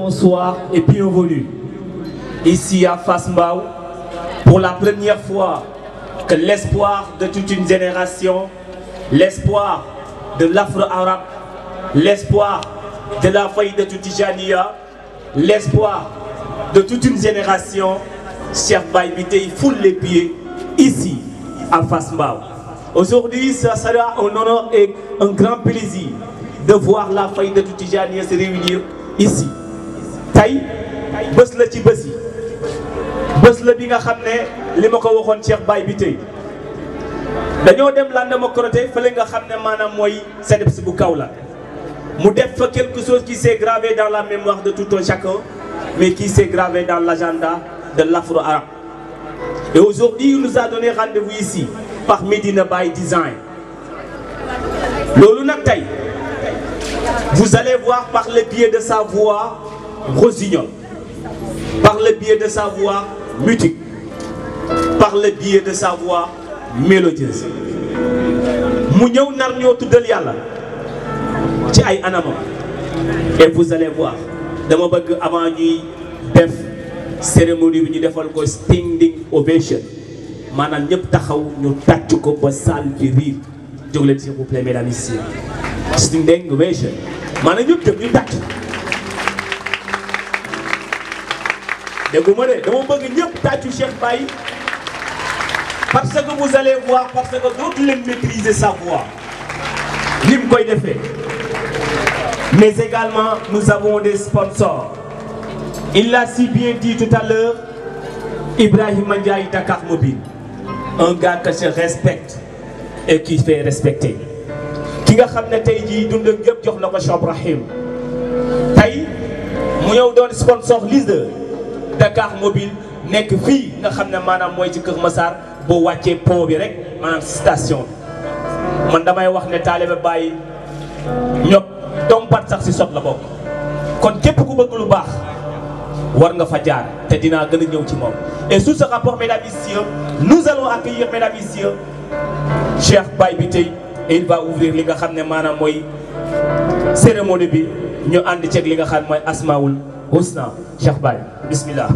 bonsoir et bienvenue ici à Fass Mbao pour la première fois que l'espoir de toute une génération, l'espoir de l'Afro-Arabe, l'espoir de la Faïdatou Tijaniya, l'espoir de toute une génération, Cheikh Baye Biteye foule les pieds ici à Fass Mbao. Aujourd'hui, ça sera un honneur et un grand plaisir de voir la Faïdatou Tijaniya se réunir ici. Tay bés la ci bés yi bés la bi nga xam ne li ma ko waxoon Cheikh Baye Biteye dañoo dem Landa Makorote fële nga xam ne maanaam mooy CDEPS bu Kaolack mu def fa quelque chose qui s'est gravé dans la mémoire de tout un chacun, mais qui s'est gravé dans l'agenda de l'Afro-Arabe. Et aujourd'hui, il nous a donné rendez-vous ici par Medina Baye Design. Loolu nag tey vous allez voir par le biais de sa voix rossignol, par le biais de sa voix mutique, par le biais de sa voix mélodieuse. mu ñëw nar ñoo tuddal yàlla ci ay anamam. Et vous allez voir dama bëgg avant ñuy def cérémonie bi ñu defal ko standing ovation maanaam ñëpp taxaw ñu tàcc ko ba salle bi riir. jóg leen s'il vous plaît mesdames et messieurs, standing ovation maanaam ñëpp jëm ñu tàcc. dégguma de dama bëgg ñëpp tàccu Cheikh Baye parce que vous allez voir, parce que d'autres leen maîtriser sa voix lim koy defee. Mais également nous avons des sponsors. Il l'a si bien dit tout à l'heure, Ibrahima Ndiaye Dakar Mobile, un gars que je respecte et qui fait respecter. ki nga xam ne tey jii dund ak yëpp jox na ko Cheikh Ibrahim tey mu ñëw doon sponsor leader Dakar Mobile nekk fii nga xam ne maanaam mooy ci Kër Massar boo wàccee pont bi rek maanaam station man damay wax ne taalibe Baye ñop dompat sax si sot la bokk kon képp ku bëgg lu baax war nga fa jaar te dinaa gën a ñëw ci moom. Et sous ce rapport, mesdames et messieurs, nous allons accueillir mesdames et messieurs Cheikh Baye Biteye et il va ouvrir li nga xam ne maanaam mooy cérémonie bi ñu ànd ceeg li nga xam mooy Asmaul Husna. Cheikh Baye bismillah.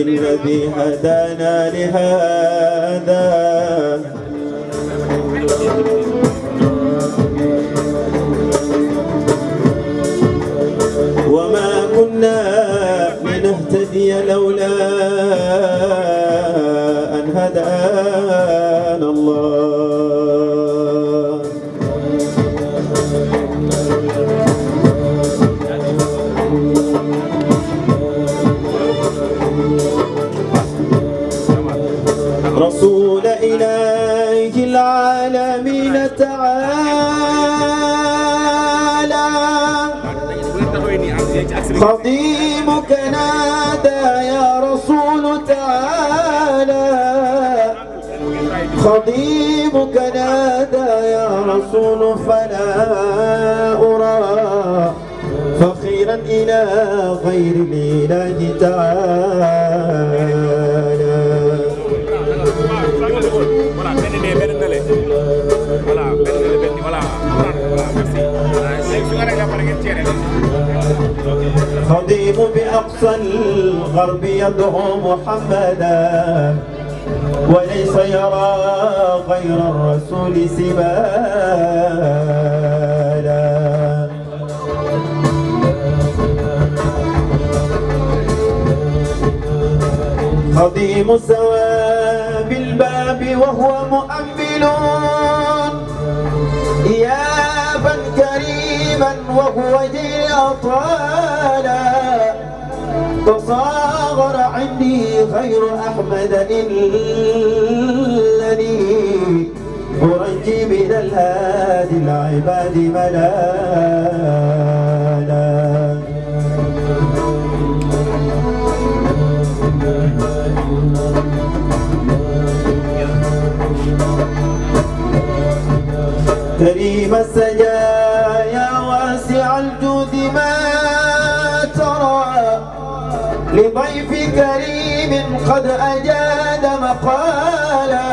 الذي هدانا لهذا وما كنا لنهتدي لولا أن هدانا الله رسول إله العالمين تعالى خضيمك نادى يا رسول تعالى خضيمك نادى يا رسول فلا أرى فخيرا إلى غير الإله تعالى. خضيم بأقصى الغرب يدعو محمدا وليس يرى غير الرسول سبالا. خضيم سوى بالباب وهو مؤمل إيابا كريما وهو جيل طالا. تصاغر عندي غير أحمد إنني أرجي من الهادي العباد ملالا. كريم السجايا واسع الجود ما ترى لضيف كريم قد أجاد مقالا.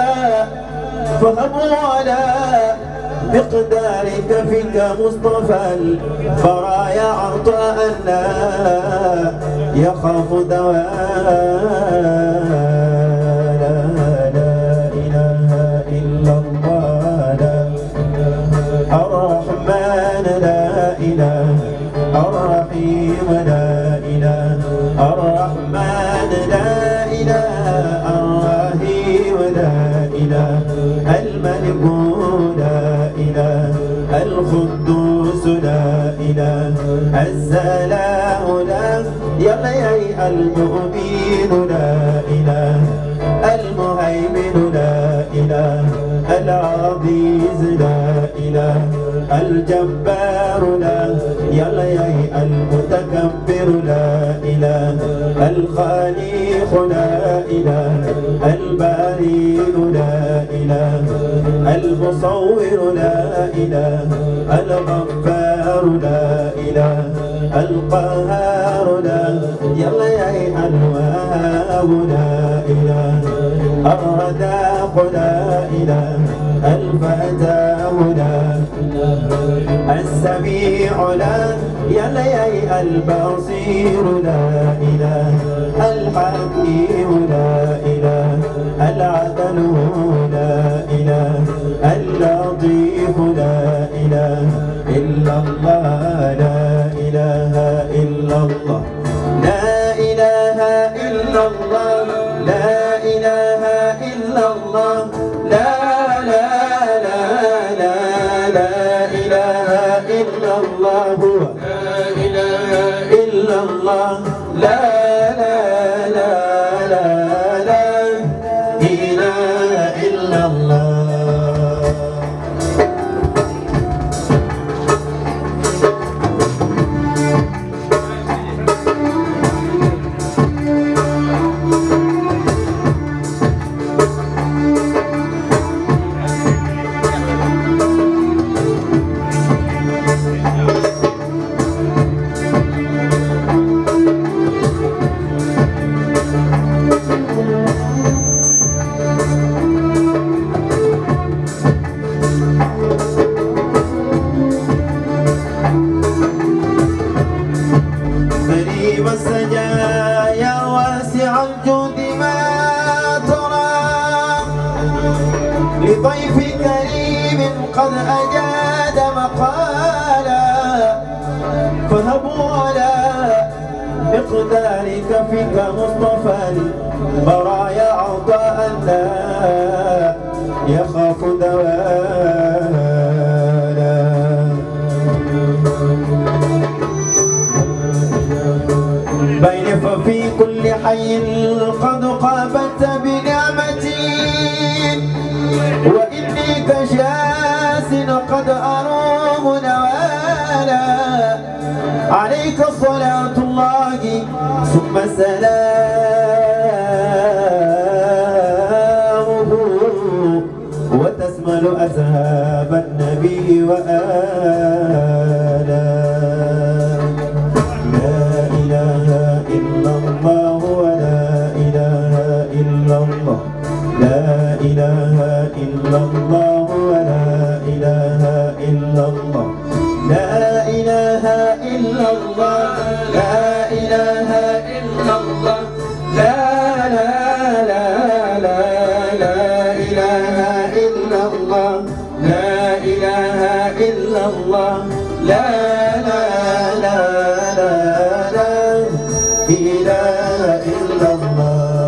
فهبوا على مقدارك فيك مصطفى البرايا عطاء لا يخاف دوالا. لا إله إلا الله الرحمن لا إله الرحيم لا إله الرحمن لا إله الرحيم لا إله الملك لا إله القدوس لا إله السلام لا يلا يا المؤمن لا إله المهيمن لا إله العزيز لا إله الجبار لا يلا يا المتكبر لا إله الخالق لا إله البارئ لا إله المصور لا إله الغفار لا إله القهار لا يلا يا الوهاب لا إله الرزاق لا إله الفتاه لا السميع لا يلا يا البصير لا إله الحكيم لا إله العدل لا إله اللطيف لا إله إلا الله لا إله إلا الله لا إله إلا الله لا إله إلا الله لا لا لا لا لا إله إلا الله لا إله إلا الله لا لا لا لا لا إله إلا الله. لضيف كريم قد أجاد مقالا. فهبوا على مقدارك فيك مصطفى البرايا عطاء لا يخاف دوالا. بين ففي كل حي قد قابلت بنعمتي وإني كشاس قد أروم نوالا. عليك صلاة الله ثم سلامه وتسمل أذهاب النبي وآله لا إله إلا الله ولا إله إلا الله لا إله إلا الله ولا إله إلا الله لا إله إلا الله لا إله إلا الله لا لا لا لا لا إله إلا الله لا إله إلا الله لا لا لا لا لا إله إلا الله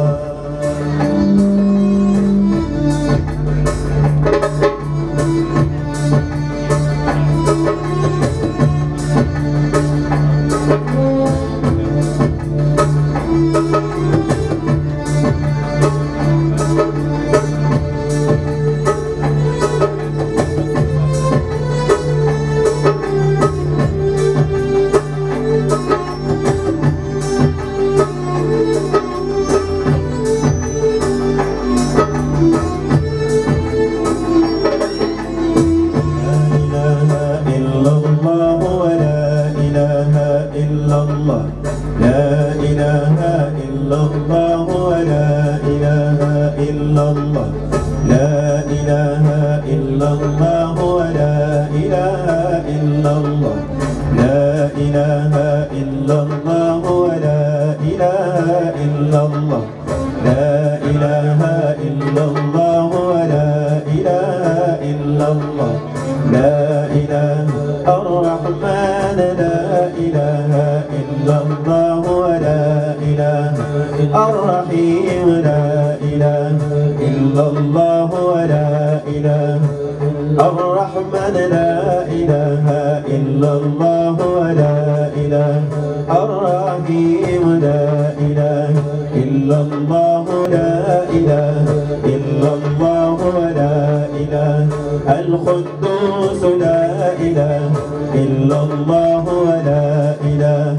القدوس لا إله إلا الله ولا إله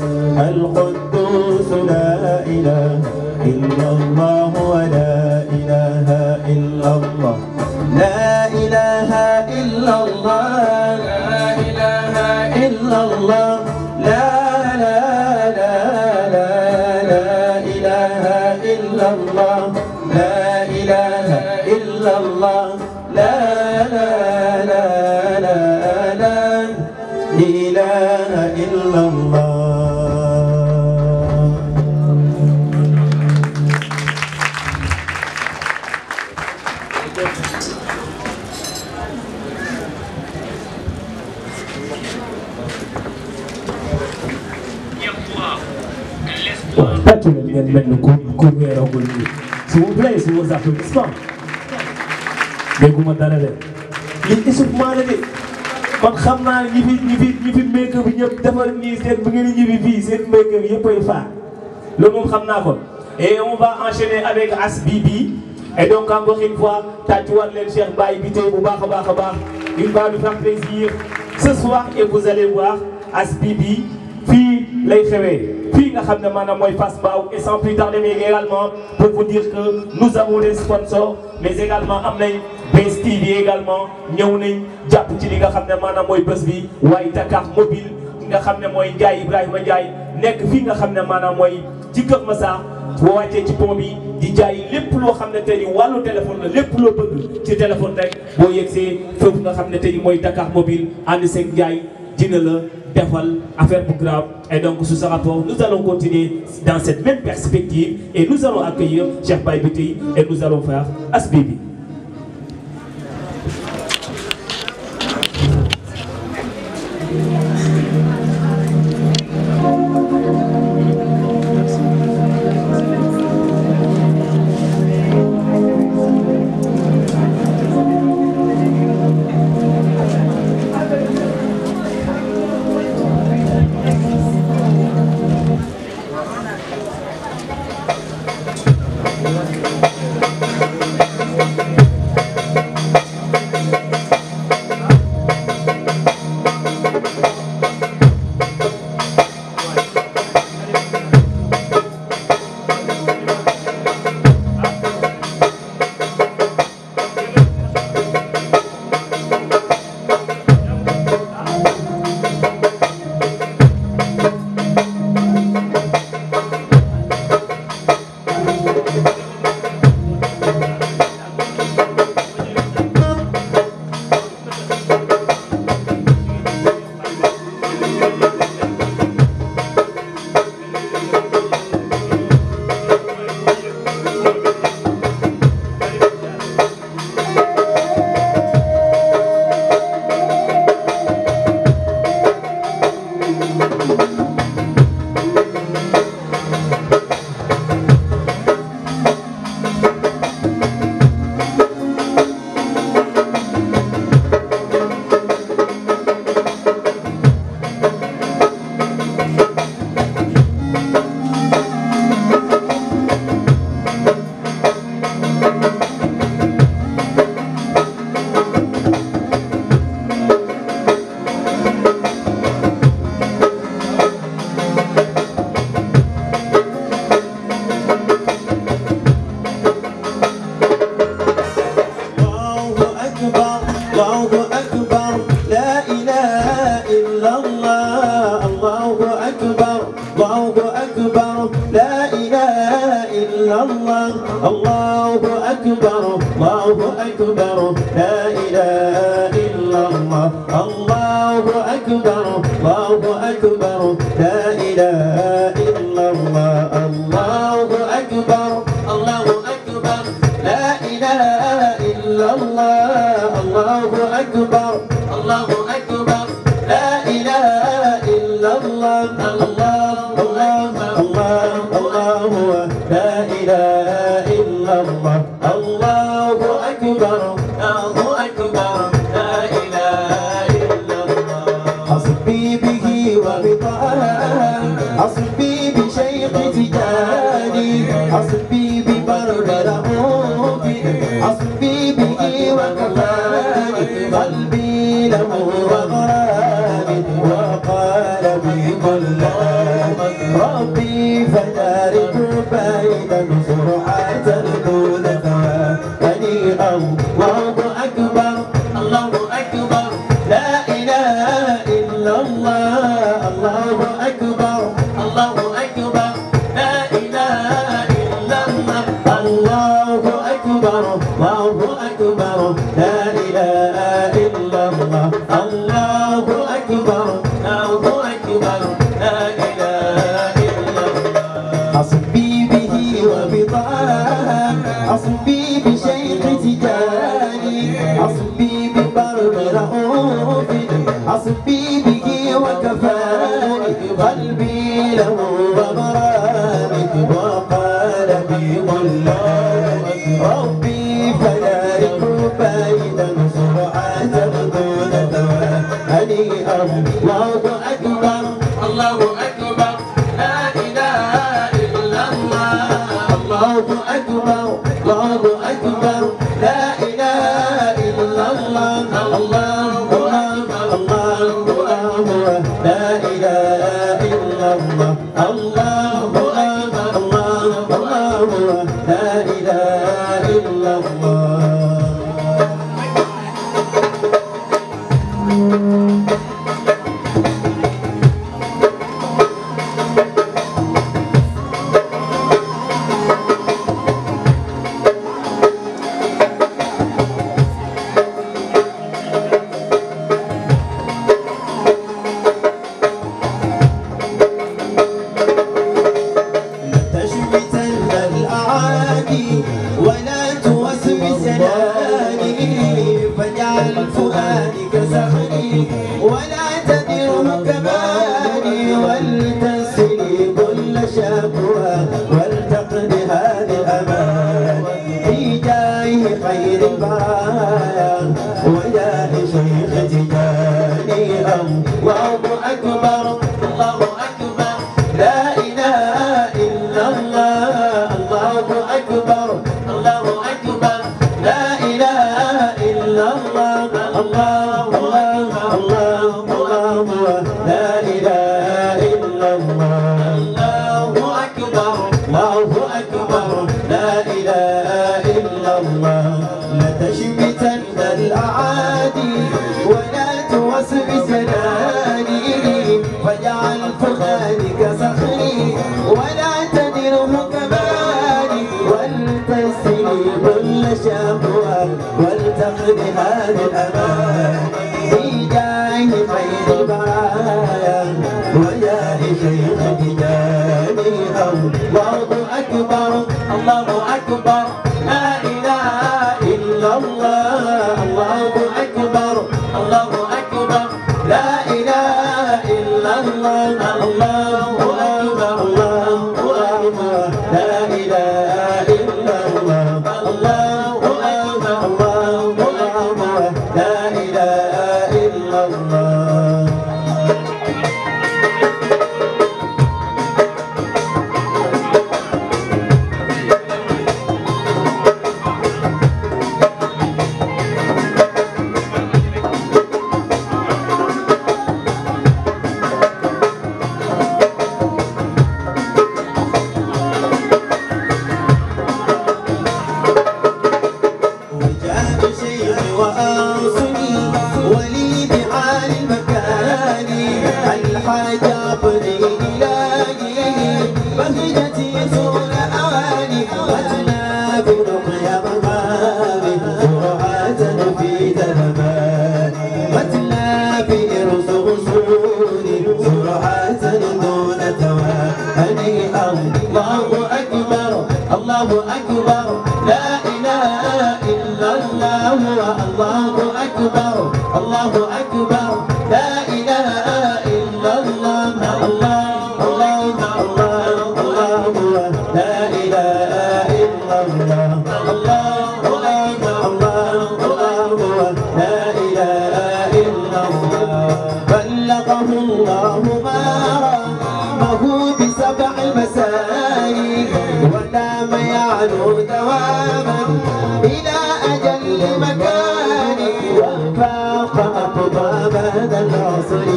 القدوس لا إله إلا الله ولا إله إلا الله لا إله إلا الله لا إله إلا الله لا لا لا لا لا إله إلا الله لا إله إلا الله لا لا لا لا لا إله إلا الله. S'il vous plaît, c'est vos applaudissements. dégguma dara de lii échauffement la de kon xam naa ñi fi make-up bi ñëpp defar nii seen bu ngeen ñibbi fii seen make-up yëpp ay faa loolu moom xam naa ko. Et on va enchaîner avec Asbibi et donc encore une fois tàccuwaat leen Cheikh Baye bi tey bu baax a baax a baax il va nous faire plaisir ce soir et vous allez voir Asbibi fii lay xewee. Fii nga xam ne maanaam mooy Fass Mbao et sans plus tarder mais également pour vous dire que nous avons des sponsors mais également am nañ Best TV également ñëw nañ jàpp ci li nga xam ne maanaam mooy bés bi waaye Dakar Mobile nga xam ne mooy Ndiaye Ibrahima Ndiaye nekk fii nga xam ne maanaam mooy ci Kër Massar boo wàccee ci pont bi di jaay lépp loo xam ne tey wàllu téléphone la lépp loo bëgg ci téléphone rek boo yegsee foofu nga xam ne tey mooy Dakar Mobile ànd seeg Ndiaye dina la defal affaire bu grave. Et donc sous ce rapport nous allons continuer dans cette même perspective et nous allons accueillir Cheikh Baye Biteye et nous allons faire Asbibi. إلا الله الله أكبر الله أكبر لا إله إلا الله الله أكبر الله أكبر لا إله إلا الله الله أكبر الله أكبر لا إله إلا الله الله أكبر الله أكبر لا إله إلا الله الله الله الله الله لا إله إلا الله الله أكبر الله أكبر لا إله إلا الله حسبي به وبطه حسبي بشيخ تجاني حسبي ببرد رؤوف حسبي به وكفاني قلبي له وغرامي وقال بي كل ربي فدارك بين سرعة دون ثواب هنيئا الله أكبر الله أكبر لا إله إلا الله الله أكبر الله أكبر لا إله إلا الله الله أكبر الله أكبر لا إله إلا الله الله أكبر الله أكبر لا إله إلا الله حسبي به وبطه حسبي بشيخ تجاني حسبي ببرد رؤوف حسبي به وكفاني قلبي له وغرامي وقال بي ربي فدارك بين سرعة دون ثواب هنيئا الله أكبر الله أكبر لا إله إلا الله الله أكبر الله أكبر لا إله إلا الله الله الله الله لا إله إلا الله الله الله الله لا إله إلا الله ولا توسوس جناني فاجعل فؤادك سخري ولا تدره كماني ولتسلي كل شكوى ولتقضي هذه الأمان في جاه خير البرايا وجاه شيخ تجاني الله أكبر الله أكبر لا إله إلا الله الله أكبر الله أكبر لا إله إلا الله الله الله الله الله لا إله إلا الله الله أكبر الله أكبر لا إله إلا الله لا تشمتن الأعادي ولا توسوس جناني فاجعل فؤادك صخري ولا تدره كماني ولتسلي كل شكوى ولتقضي هذه الأمان في جاه خير البرايا وجاه شيخ تجاني الله أكبر الله أكبر لا إله إلا الله الله أكبر الله أكبر لا إله إلا الله الله أكبر الله أكبر لا إله إلا الله الله أكبر الله أكبر لا إله إلا الله أكبر لا إله إلا الله الله أكبر الله أكبر لا إله إلا الله الله الله الله الله لا إله إلا الله الله الله الله لا إله إلا الله بلغه الله ما رامه بسبع المساني ودام يعلو دواما إلى أجل مكان وفاق أقطاب هذا العصر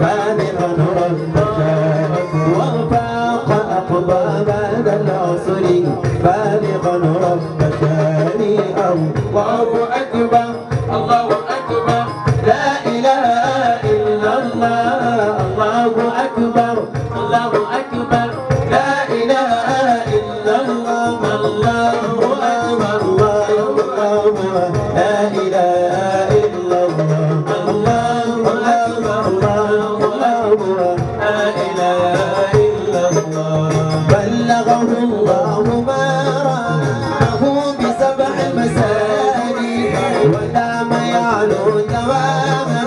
فارغا ربك وفاق أقطاب هذا العصر فارغا ربك الله أكبر الله أكبر لا إله إلا الله الله أكبر الله أكبر لا إله إلا الله الله أكبر الله أكبر لا إله إلا الله الله أكبر الله أكبر لا إله إلا الله بلغه الله ما رامه بسبع المساني ودام يعلو دواما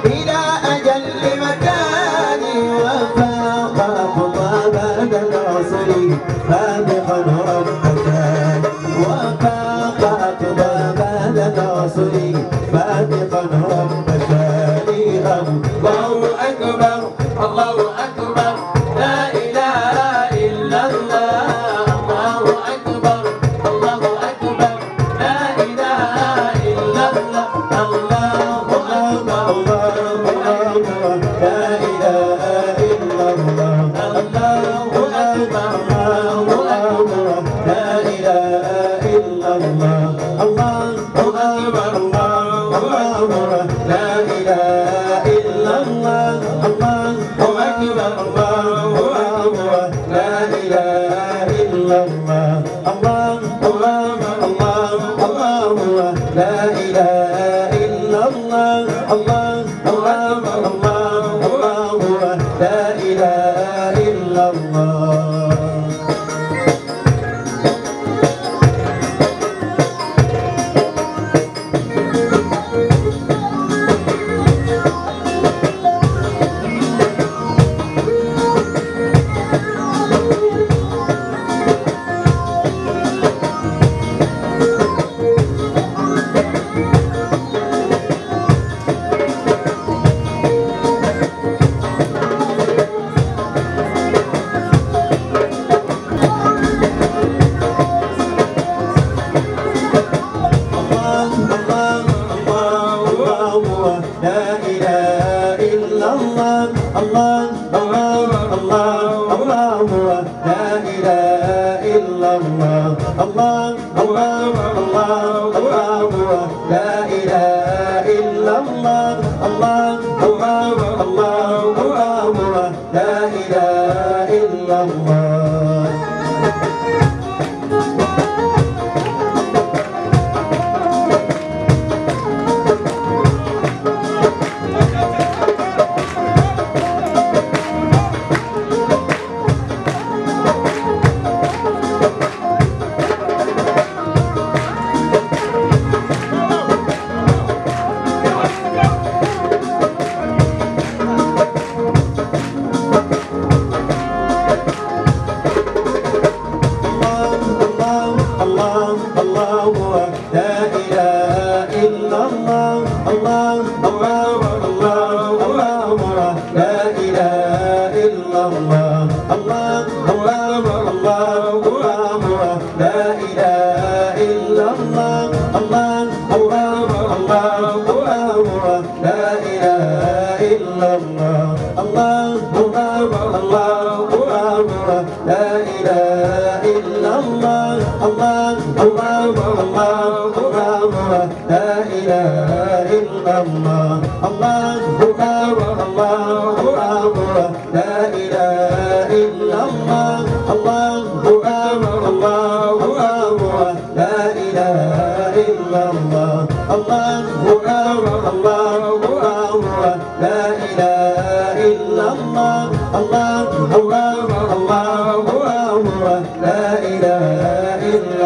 إلى أجل مكان وفاق أقطاب هذا العصر فابقا ربك وفاق أقطاب هذا العصر فابقا ربك الله أكبر الله أكبر لا إله إلا الله الله أكبر الله أكبر لا إله إلا الله الله أكبر الله أكبر لا إله إلا الله الله أكبر الله أكبر لا إله إلا الله الله أكبر الله أكبر لا إله إلا الله الله أكبر الله أكبر لا إله إلا الله الله أكبر الله أكبر لا إله إلا الله الله أكبر الله أكبر لا إله إلا الله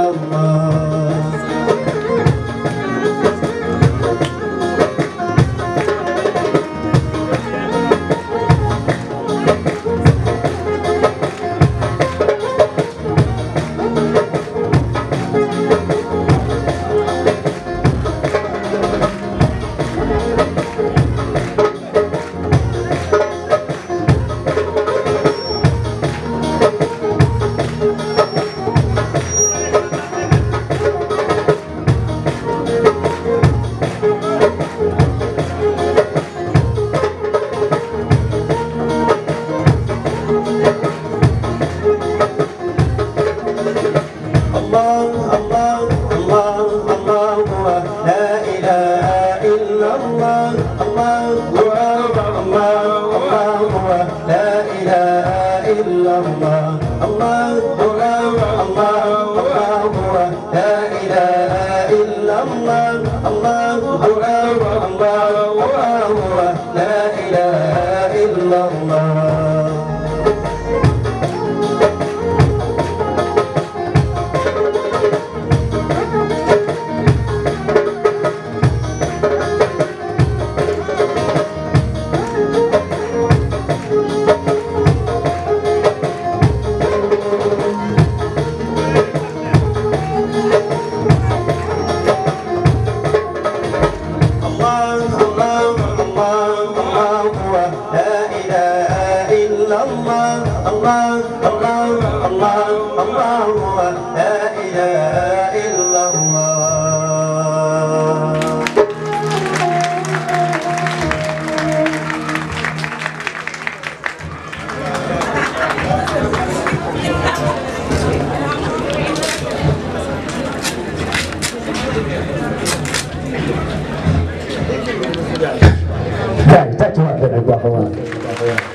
الله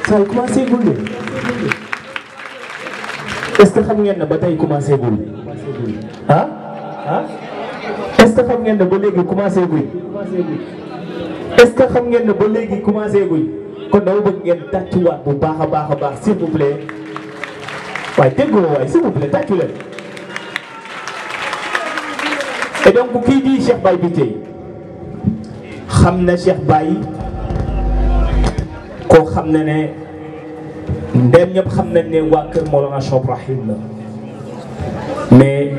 say commencé gul de est-ce que xam ngeen ne ba tey commencé gul ah est-ce que xam ngeen ne ba léegi commencé gul est-ce que xam ngeen ne ba léegi commencé gul kon dama bëgg ngeen tàccuwaat bu baax a baax s'il vous plaît waaye déggoo waaye s'il vous plaît tàccu leen. Et donc kii di Cheikh Baye Biteye xam na Cheikh Baye koo xam na ne ndem ñëpp xam nañ ne waa kër Mawlana Cheikh Ibrahim la mais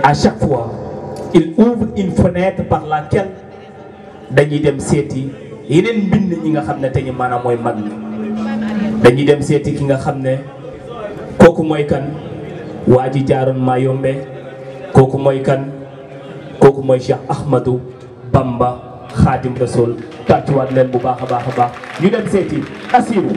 à chaque fois il ouvre une fenêtre par laquelle dañuy dem seeti yeneen mbind ñi nga xam ne te ñu maanaam mooy mag ñi dañuy dem seeti ki nga xam ne kooku mooy kan waa ji jaaroon Mayombe kooku mooy kan kooku mooy Cheikh Ahmadou Bamba Khadim Rasoul tàccuwaat leen bu baax a baax ñu dem seeti Assirou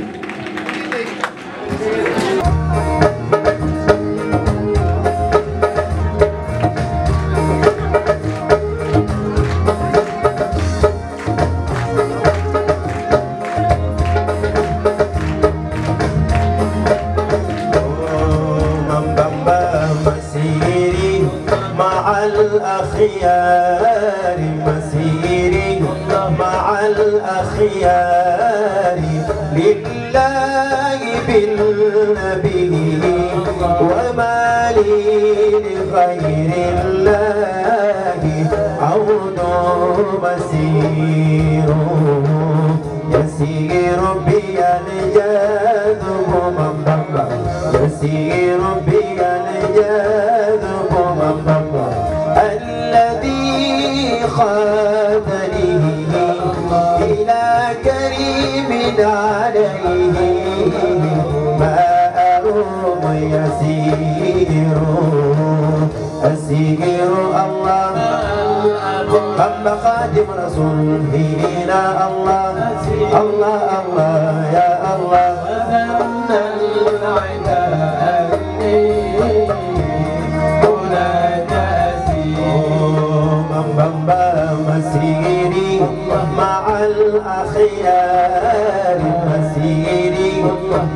الأخيار مسيري مع الأخيار لله بالنبي وما لي لغير الله عود مسير يسير بي الجاذب ممبا يسير بي الجاذب ممبا الذي خاذني إلى كريم عليه ما أروم يسير أسير الله أما خادم رسول فينا الله الله الله يا الله وذرنا العتاب مسيري مع الأخيار مسيري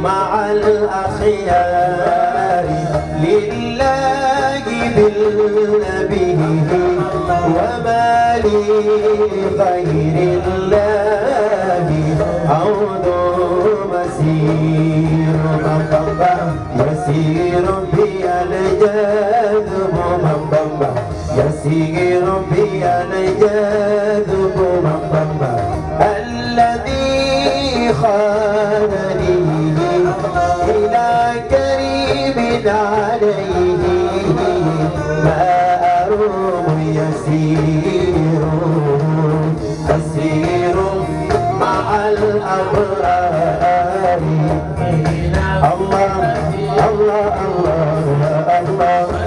مع الأخيار لله بالنبي وما لي غير الله عود مسير يسير بي الجاذب Bamba يسير بي الجاذب من بamba الذي خانني إلى كريم عليه ما أروم يسير أسير مع الأبرار الله الله الله الله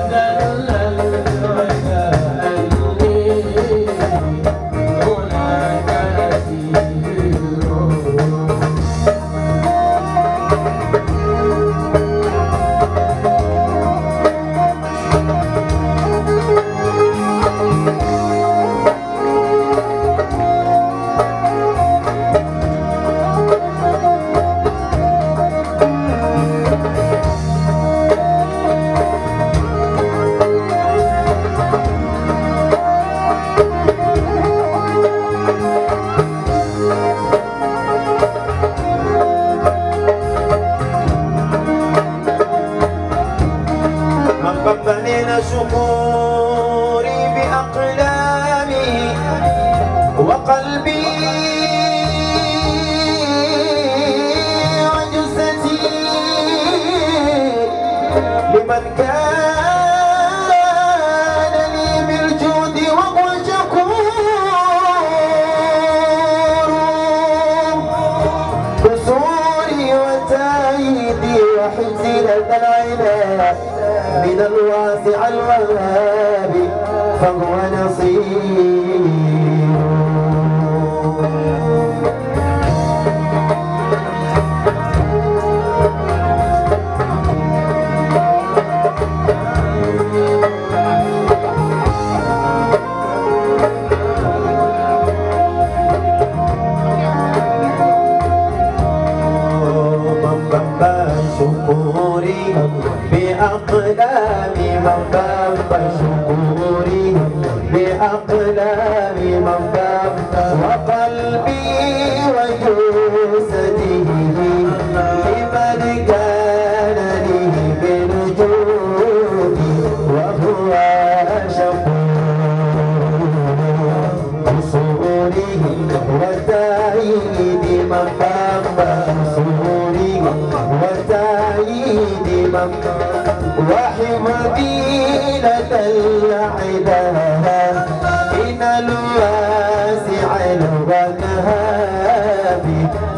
شكوري بأقلامي وقلبي وجسدي لمن كان لي بالجود وهو شكور قصوري وتايدي وحجزي لدى العناية من الواسع الوهاب فهو نصير شكوري بأقلامي من بamba شكوري بأقلامي من bamba وقلبي وجسدي لمن كان لي بالجود وهو شكور قصوري وتأييد من bamba قصوري وتأييد من وحفظي لدى العداء من الواسع الوهاب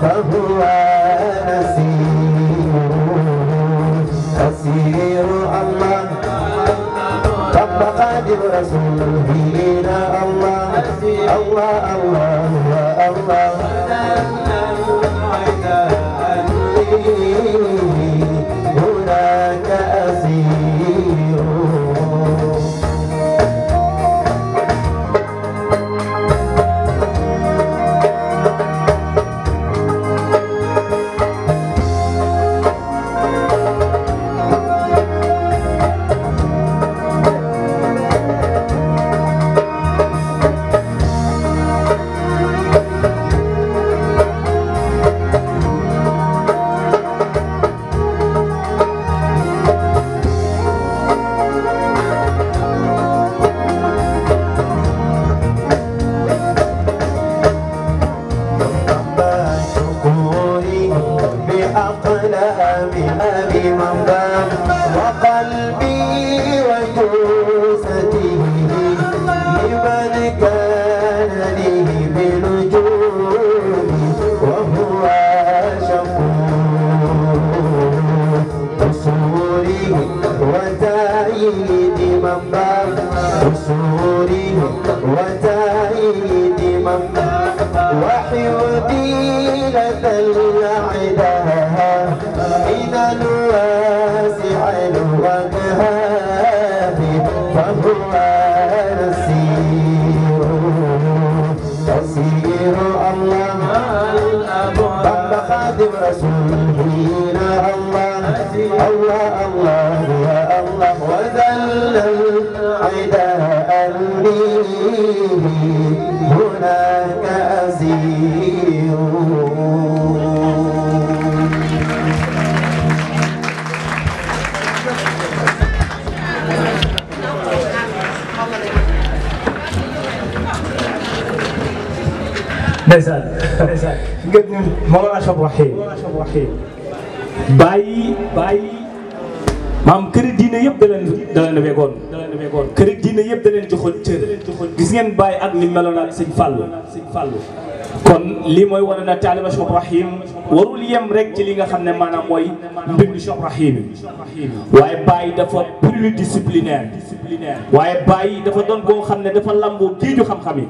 فهو نسير الله رب قادر رسوله الله الله الله الله هناك أسير بأقلامي من bamba وقلبي وجسدي لمن كان لي بالجود وهو شكور قصوري وتأييد من bamba قصوري وتأييد من bamba وحفظي لدى العداء من الواسع الوهاب فهو نسير الله بamba خادم رسوله الله الله الله يا الله وذل العداء لي هناك أسير ndeysaan nga ñun Mawlana Cheikh Ibrahim bàyyi maam këri diine yëpp da leen wegoon këri diine yëpp da leen joxoon cër gis ngeen bàyyi ak ni meloon ak sëñ Fallou kon lii mooy wane na taaliba Cheikh Ibrahim warul yem rek ci li nga xam ne maanaam mooy mbindu Cheikh Ibrahim waaye bàyyi dafa pluridisciplinaire waaye bàyyi dafa doon boo xam ne dafa lamboo géeju xam-xam yi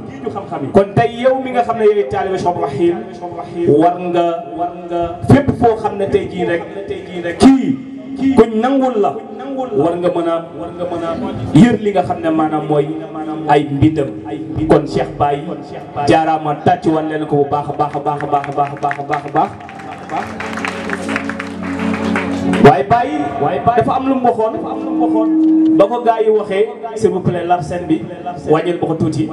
kon tey yow mi nga xam ne yooyu taaliba Cheikh Ibrahim war nga fépp foo xam ne tey jii rek kii kuñ nangul la war nga mën a yër li nga xam ne maanaam mooy ay mbindam kon Cheikh Baye jaaraama tàcc wan leen ko bu baax a baax a baax a baax a baax a baax a baax waaye Baye dafa am lu mu waxoon ba ko gaa yi waxee s'il vous plaît larsen bi wàññil ba ko tuuti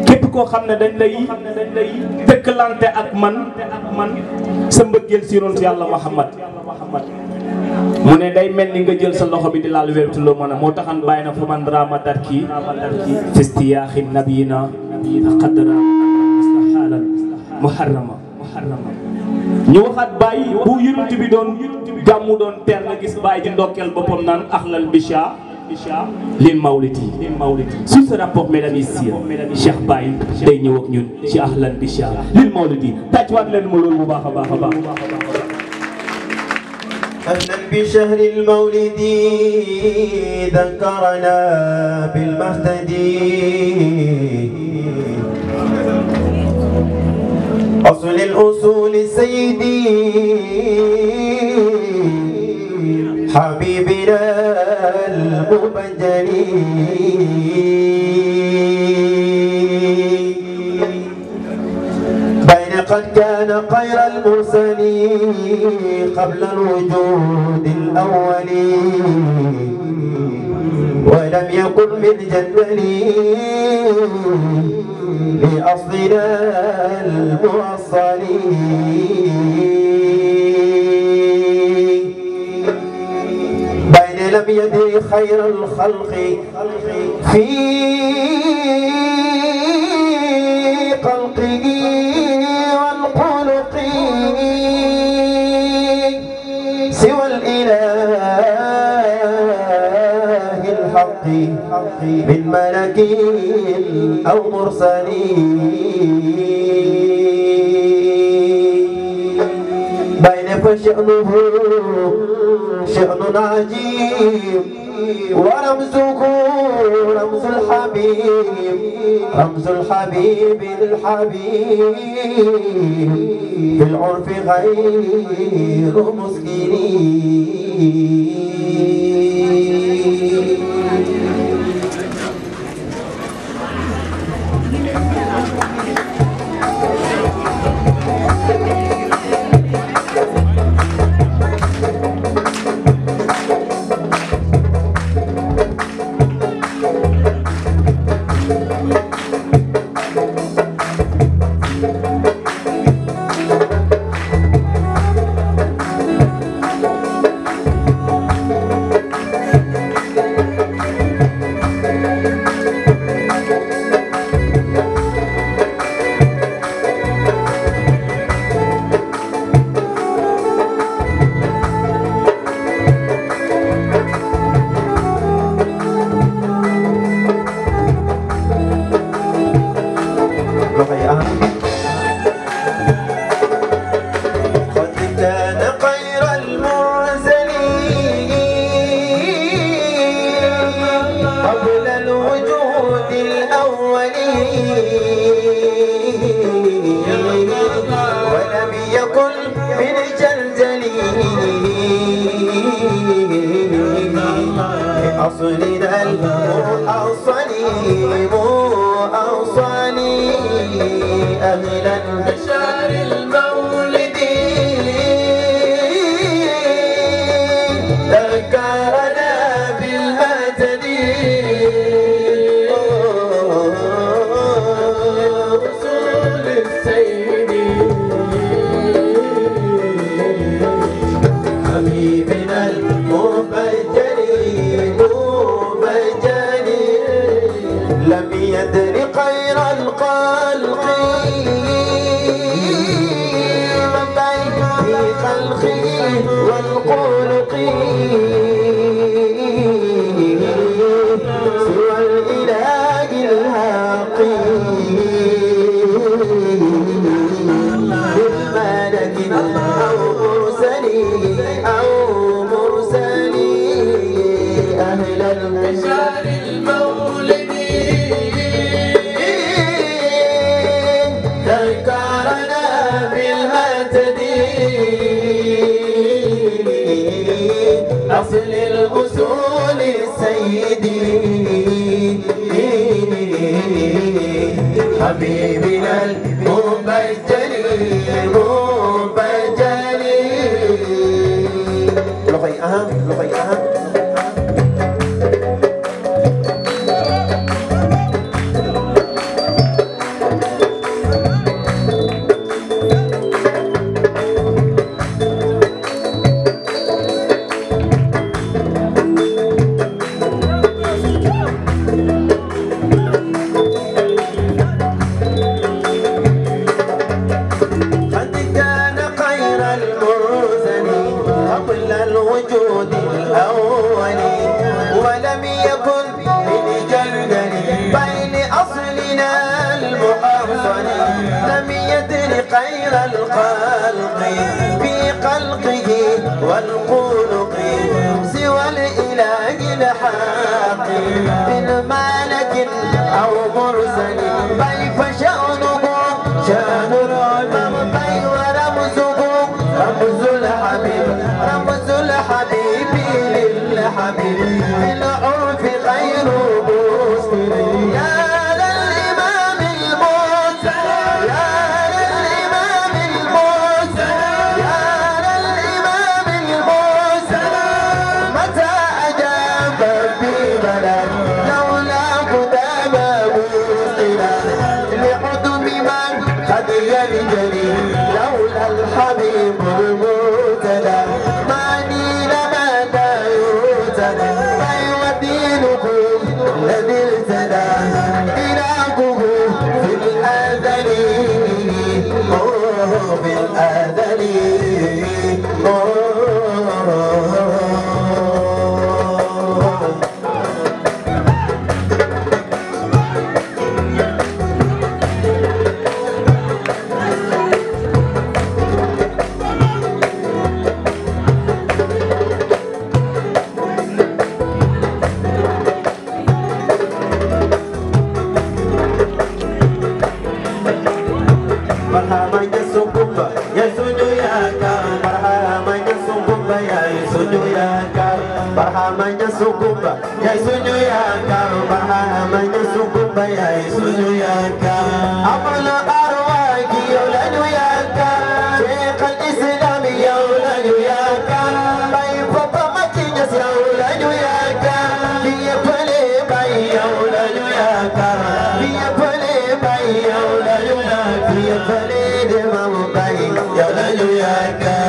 képp koo xam ne dañ lay dëkkalante ak man sa mbëggeel si yonent yàlla Muhammad mu ne day mel ni nga jël sa loxo bi di laal wértu loo mën a moo taxan bàyyi na fa man rama darki fistiyaaxi nabiyina qadra xaalan muharrama ñu waxaat bàyyi bu yonent bi doon gàmmu doon teer nga gis bàyyi di ndokkeel boppam naan axlal bicha lil mawlidi sur ce rapport mesdames et messieurs Cheikh Baye day ñëw ak ñun ci axlal bicha lil mawlidi tàccuwaat leen ma loolu bu baax a baax a baax أهلا بشهر المولد ذكرنا بالمهتدي أصل الأصول سيدي حبيبنا المبجل قد كان خير المرسلين قبل الوجود الأول ولم يكن من جدل لأصلنا الموصل بين لم يدري خير الخلق في خلقه سوى الإله الحق من ملك أو مرسلين بين فشأنه شأن عجيب ورمزه رمز الحبيب للحبيب في العرف غير مسكين أصلنا المؤصلي أهلا بشهر المولد ذكرنا بالمهتدي رسول السيد حبيبنا المبجل لم يدر خير الخلق من بين خلقه والخلق سوى الإله الحق بالملك أو مرسلي أهل البشر المولد ذكرنا بالهتدي أصل الأصول سيدي حبيبنا المبجل لغي أهم الوجود الأول ولم يكن من جردل بين أصلنا المحصن لم يدر خير الخلق في خلقه والخلق سوى الإله الحق من ملك أو مرسل كيف شأنه شأن العلم ورمزه رمز الحبيب للحبيب بالعرف غير مسلم يا للإمام المرسل يا للإمام المرسل يا للإمام المرسل متى أجاب ببلد لولاه دام مرسلا لعدم من قد يلجني لولا الحبيب المرتدى الذي ارتدى إلهه في الأزل في الأزل barhamanya sukumba ya suju yakar barhamanya sukumba ya suju yakar amala arwaqi yawlanu yakar shaykh al-islam yawlanu yakar bay fatamati jas yawlanu yakar biya pale bay yawlanu yakar biya pale bay yawlanu yakar biya pale de mam bay yawlanu yakar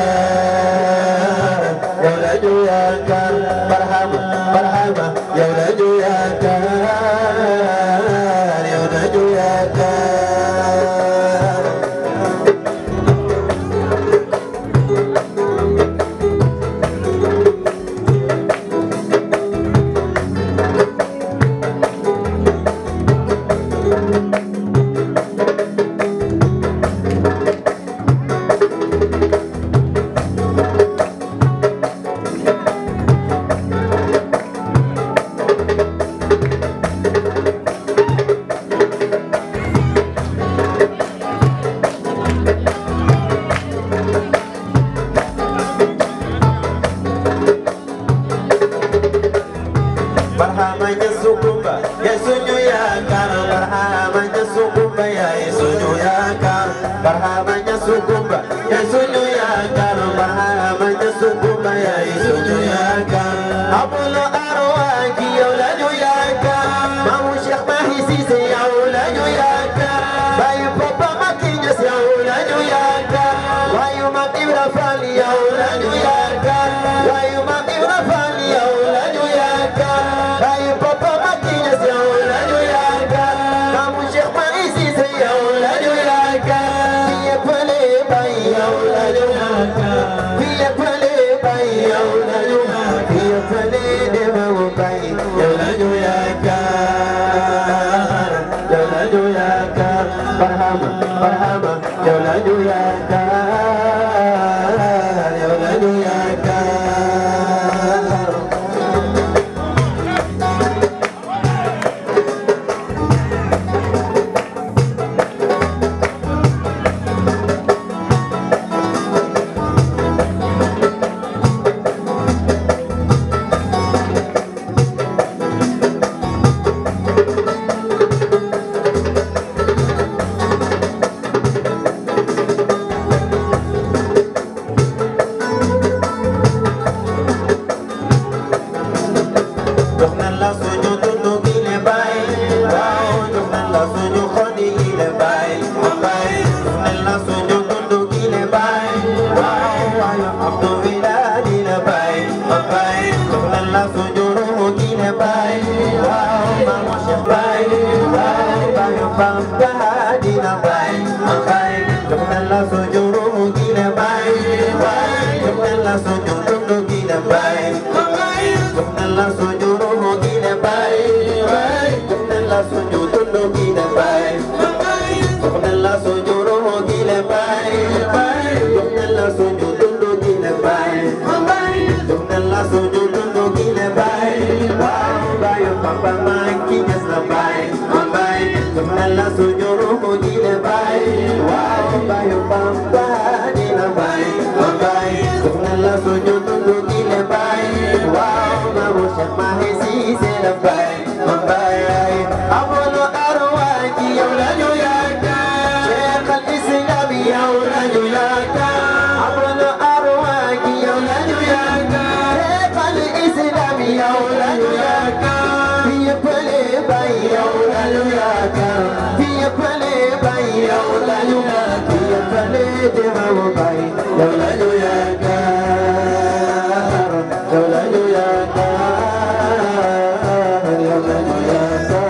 yawlanu yakar barhama ya ulaju yakar ya ulaju yakar barhamanya sukumba ya suju yakar barhamanya sukumba ya suju yakar barhamanya sukumba ya suju yakar barhamanya sukumba ya suju yakar abul arwaqi ya ulaju yakar mau syekh mahisi ya ulaju yakar bayu papa makinya ya ulaju yakar wayu makibra fali ya ulaju yakar wayu makibra fali ya ulaju yakar bayu papa makinya ya ulaju yakar Cheikh Baye Baye Bamba dina Baye Baye jox na la suñu ruuxu gi la Baye Baye jox na la suñu dundu gi la Baye Baye jox na la suñu ruuxu gi la Baye Baye jox na la suñu dundu gi la Baye Baye jox na la suñu ruuxu gi la Baye Baye jox na la suñu dundu gi la Baye Baye jox na la suñu dundu gi la Baye Baye Baye Papa maa ngi gis la Baye Baye jox na la suñu ruuxu gi la Baye waaw Baye Papa dina Baye Baye jox na la suñu dundu gi la Baye waaw Mamu Cheikh Mahi Cissé la Baye Baye abolo arwa ji yow la ñu yaakaar Cheikh al Islam yow la ñu yaakaar abolo arwa ji yow la ñu yaakaar Cheikh al Islam yow la ñu yaakaar fi yëppale Baye yow la ñu yaakaar fi yëppale Baye yow la ñu yaakaar fi yëppale Mamu Baye yow la ñu yaakaar yow la ñu yaakaar yow la ñu yaakaar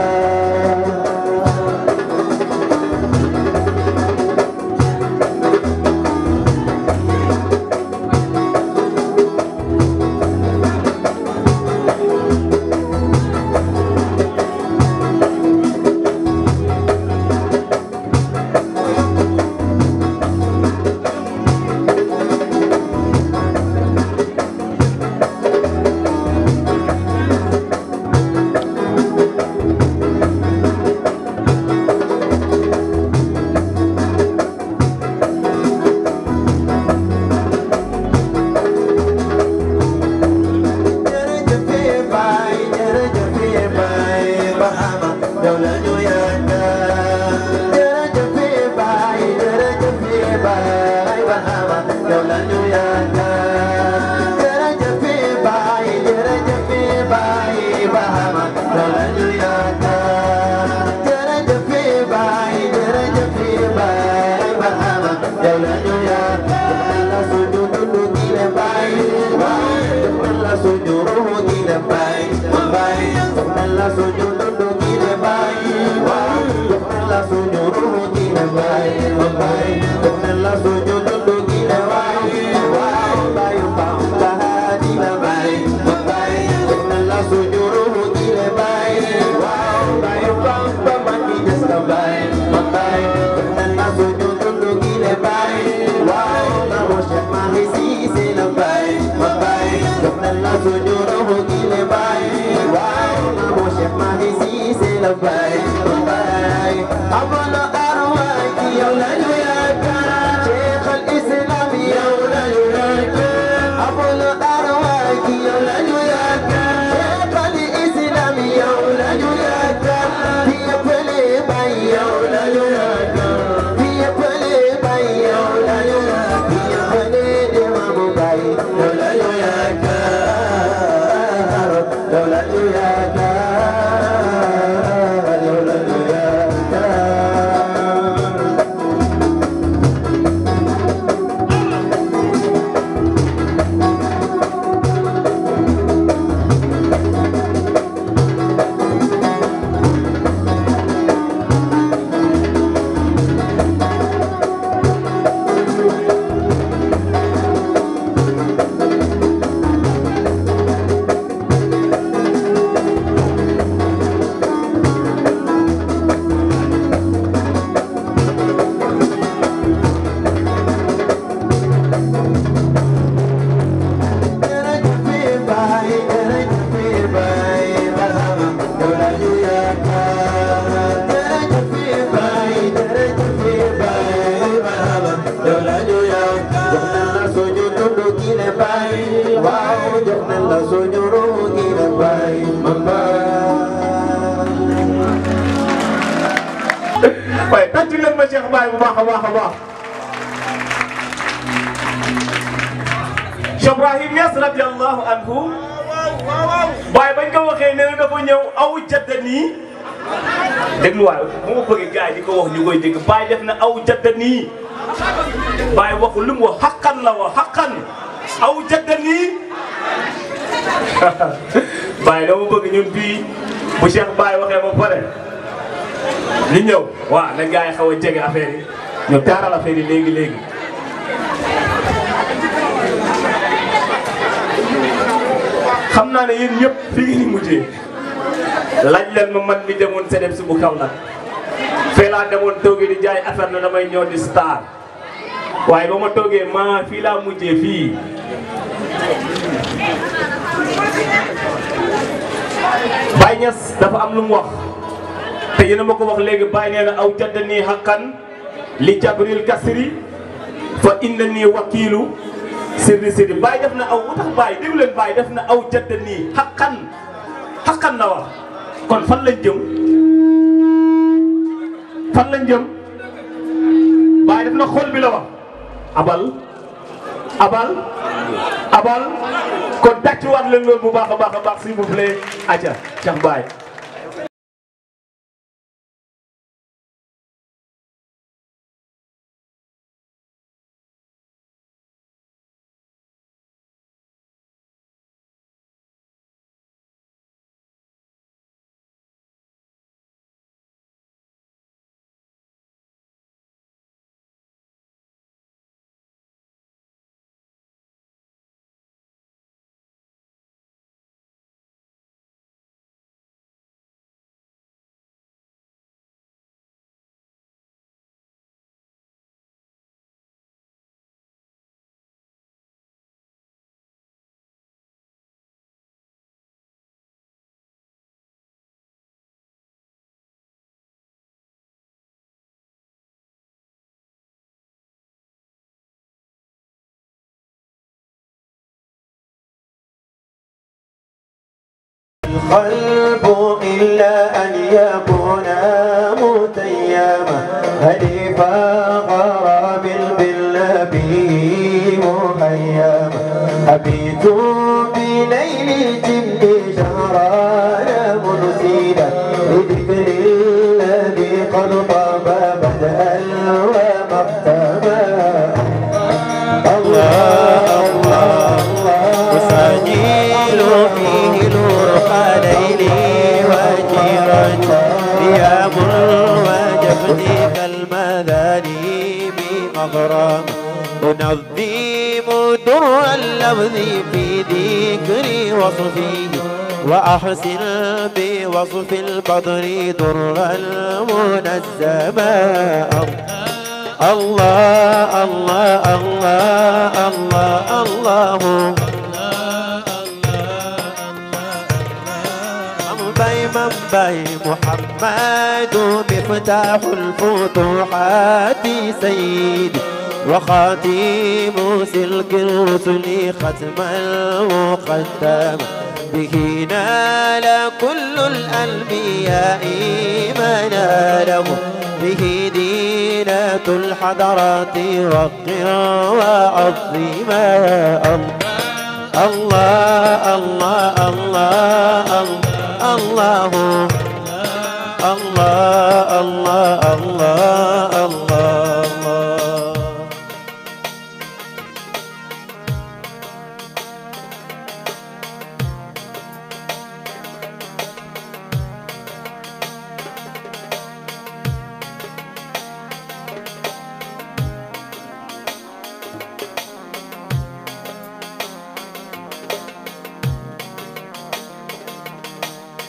waaye tàcc leen ma Cheikh Baye bu baax a baax a baax Cheikh Ibrahim Niass radiyallahu anhu waaye bañ ko waxee nee na dafa ñëw aw jaddani dégluwaay mu ma bëgg gars yi di ko wax ñu koy dégg Baye def na aw jaddani Baye waxul lu mu wax xaqan la wax xaqan aw jaddani Baye dama bëgg ñun fii bu Cheikh Baye waxee ba pare li ñëw waaw na gars yi xaw a jege affaire yi ñu taaral affaire yi léegi xam naa ne yéen ñëpp fi ngi ni mujjee laaj leen ma man mi demoon sedem si bu kaw nag fee laa demoon toogee di jaay affaire na damay ñëw di star waaye ba ma toogee fii laa mujjee fii Baye Niass dafa am lu mu wax te yéen a ma ko wax léegi Baye nee na aw jaddanii haqqan li jabril kasri fa innanii wakiilu sirri Baye def na aw bu tax Baye déglu leen Baye def na aw jaddanii haqqan na wax kon fan lañ jëm Baye def na xol bi la wax abal kon tàccuwaat leen loolu bu baax a baax s'il vous plaît aca Cheikh Baye القلب إلا أن يكون متيما هديفا غرام بالنبي مهيما أبيت بليل الجن شهران منسيدا لذكر الذي قد طاب بدءا ومختما الله وسجيل فيه ليلي وجيران ثياب وجفني كالمذانب مغرام أنظم در اللفظ في ذكر وصفه وأحسن بوصف البدر در المنزما الله الله الله الله الله منبع محمد مفتاح الفتوحات سيد وخاتم سلك الرسل ختما مقدما به نال كل الأنبياء مناله به دينة الحضرات وقر وعظما الله الله الله الله الله الله الله الله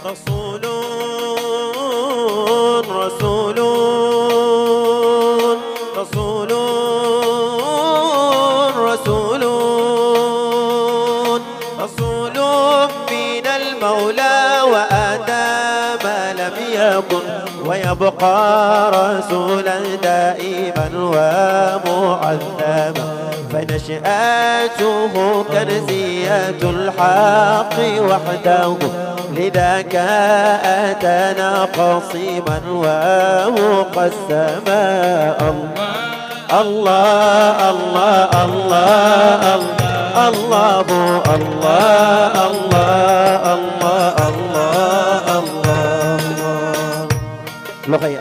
رسول رسول رسول رسول رسول من المولى وآدم لم يكن ويبقى رسولا دائما ومعظما فنشأته كنزية الحق وحده لذاك أتانا قصيما ومقسما الله الله الله الله الله الله الله الله لغي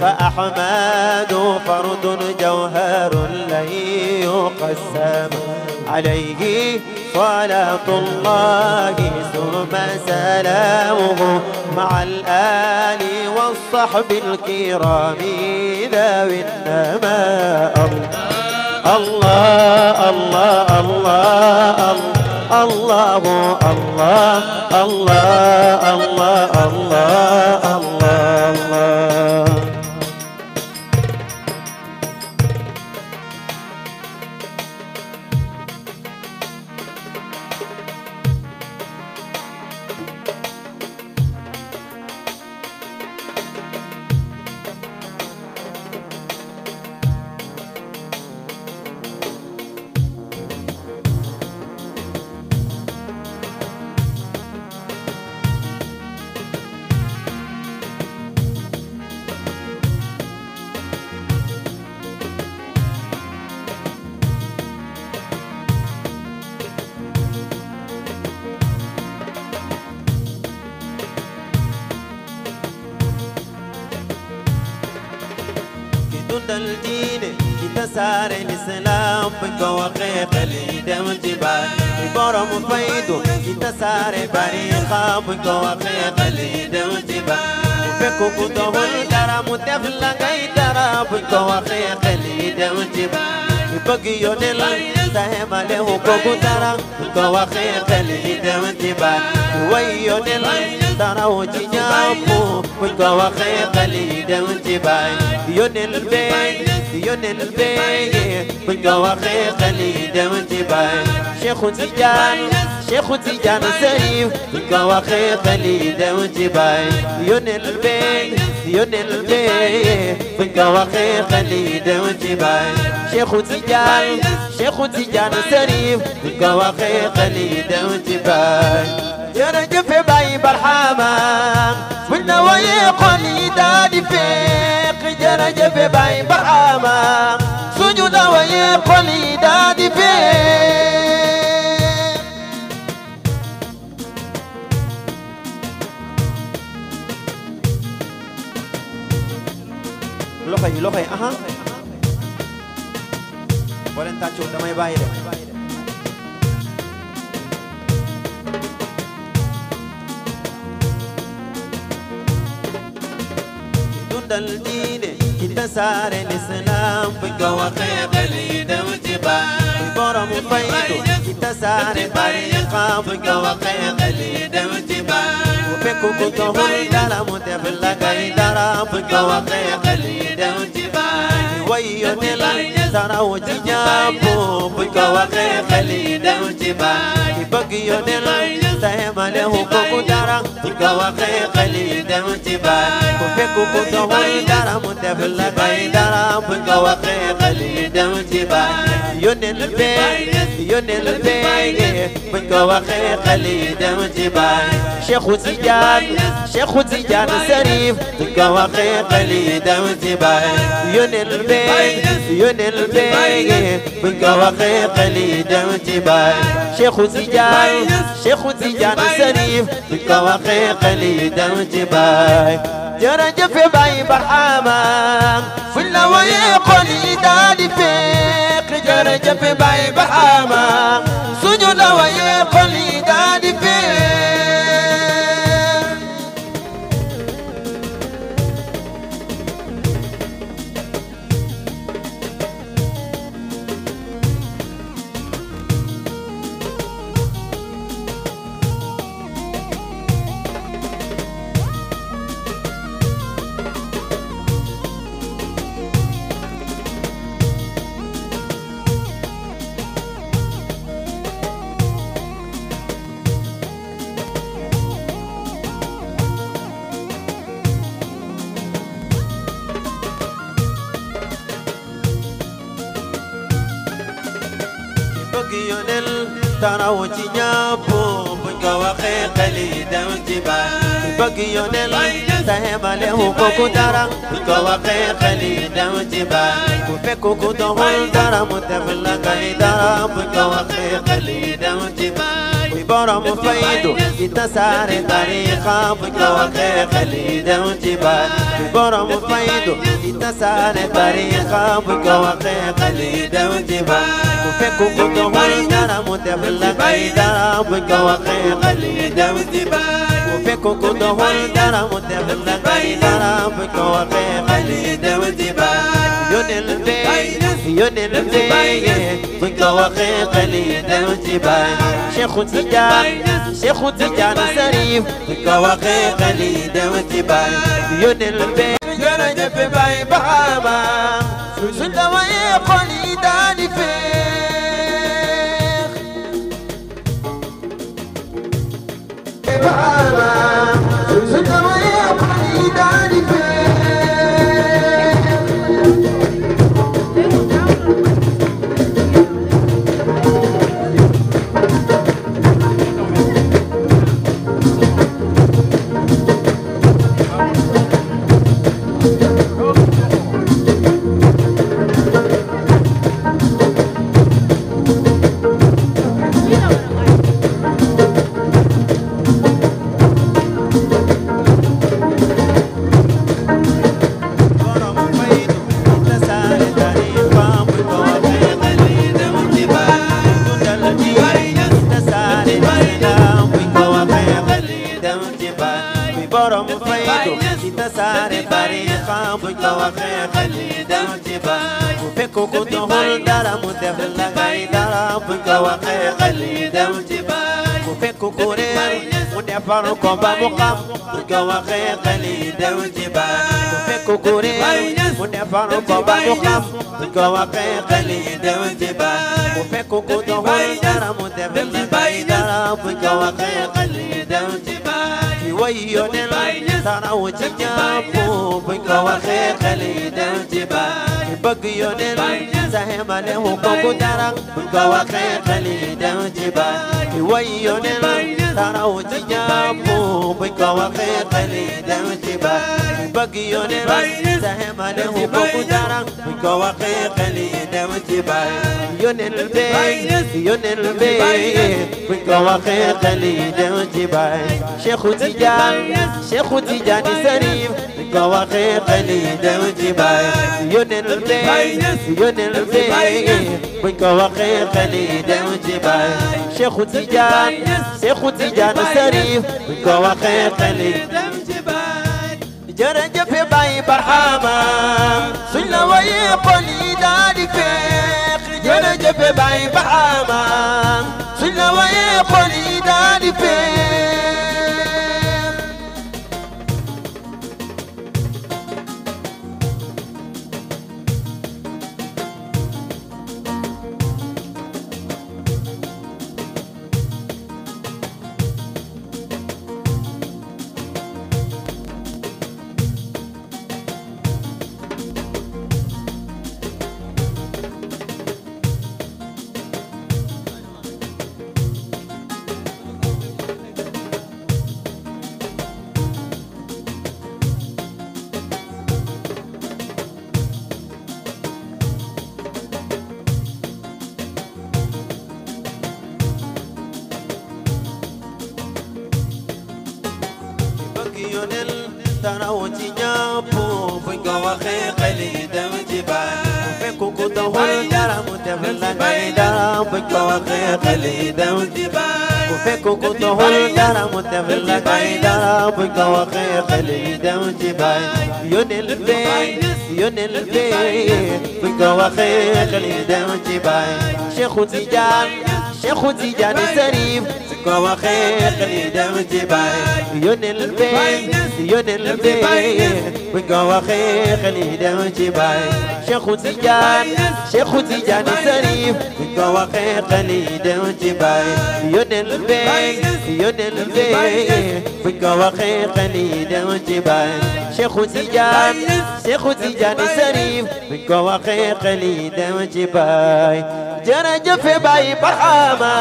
فأحمد فرد جوهر لن يقسم عليه صلاة الله ثم سلامه مع الآل والصحب الكرام ذوي النماء الله الله الله الله الله الله الله الله الله الدين كتسار الإسلام بكوخيق الإيدم جبال بورم فيدو كتسار بريقا بكوخيق الإيدم جبال وفكو كتوه الدرام تفلا قيدرا بكوخيق الإيدم جبال بقيو دل سهم له كوكترا بكوخيق الإيدم جبال ويو دل تراو جيجابو بكوخيق الإيدم جبال يونل البي بكوخيق الإيدم جبال شيخ تيجان سريف بكوخيق الإيدم جبال يونل البي بكوخيق الإيدم جبال شيخ تيجان سريف بكوخيق الإيدم جبال جرج في باي برحامة والنوايا قليدة فيق جرج في باي برحامة سجود نوايا قليدة فيق لوخي أها ولن تأتوا دمي باي الدين كتسار الإسلام بكوخيق الإيدم جبال بورم فيدو كتسار بريقا بكوخيق الإيدم جبال وفكو كتوه الدرام تفلا قيدرا بكوخيق الإيدم جبال ويو دل تراو جيجابو بكوخيق الإيدم جبال بقيو دل سهم له كوكترا بكوخيق الإيدم جبال وفكو كتوه الدرام تفلا قيدرا بكوخيق الإيدم جبال يونل البي بكوخيق الإيدم جبال شيخ تيجان سريف بكوخيق الإيدم جبال يونل البي بكوخيق الإيدم جبال شيخ تيجان سريف بكوخيق الإيدم جبال جرج في باي برحامة في النوايا قليدة فيق جرج في باي برحامة سجود نوايا قليدة فيق تراو جيجابو بكوخيق الإيدم جبال بقيون sahema le hukuku dara ko waxe xali dem ci baay ku fekku ku doxul dara mu def la ngay dara ko waxe xali dem ci baay muy borom faydu di tasaare tariqa ko waxe xali dem ci baay muy borom faydu di tasaare tariqa ko waxe xali dem ci baay ku fekku ku doxul dara mu def la ngay dara ko waxe xali dem ci baay ku fekku ku doxul dara mu def la ngay dara ko waxe xali dem ci baay yonel bey buñ ko waxee xali dem ci baay Cheikh Tidiane Sarif buñ ko waxee xali dem ci baay yonel bey jërëjëf baay Barhama suñ la waxee xol yi daal di feex Barhama suñ la waxee xol yi daal di feex faru ko ba mu xam bu ko waxee xali dem ci baay ku fekk ku réer mu ne faru ko ba mu xam bu ko waxee xali dem ci baay ku fekk ku doxul dara mu def la bay dara bu ko waxee xali dem ci baay ki way yonel dara wu ci ñàpp bu ko waxee xali dem ci baay ki bëgg yonel sahema le hu ko dara bu ko waxee xali dem ci baay ki way yonel dara wu ci ñàpp buñ ko waxee xali dem ci baay bëgg yonel sahema le hu ko dara buñ ko waxee xali dem ci baay yonel bey buñ ko waxee xali dem ci baay Cheikh Tidiane Sarif buñ ko waxee xali dem ci baay yonel bey buñ ko waxee xali dem ci baay Cheikh Tidiane Sarif buñ ko waxee xali dem ci baay jërëjëf baay Barhama suñ la wayee xol yi daal di feex jërëjëf baay Barhama suñ la wayee xol yi daal di feex yonel bey buñ ko waxee xali dem ci baay Cheikh Tidiane Sarif buñ ko waxee xali dem ci baay yonel bey buñ ko waxee xali dem ci baay Cheikh Tidiane Sarif buñ ko waxee xali dem ci baay yonel bey buñ ko waxee xali dem ci baay Cheikh Tidiane Sarif buñ ko waxee xali dem ci baay jërëjëf baay Barhama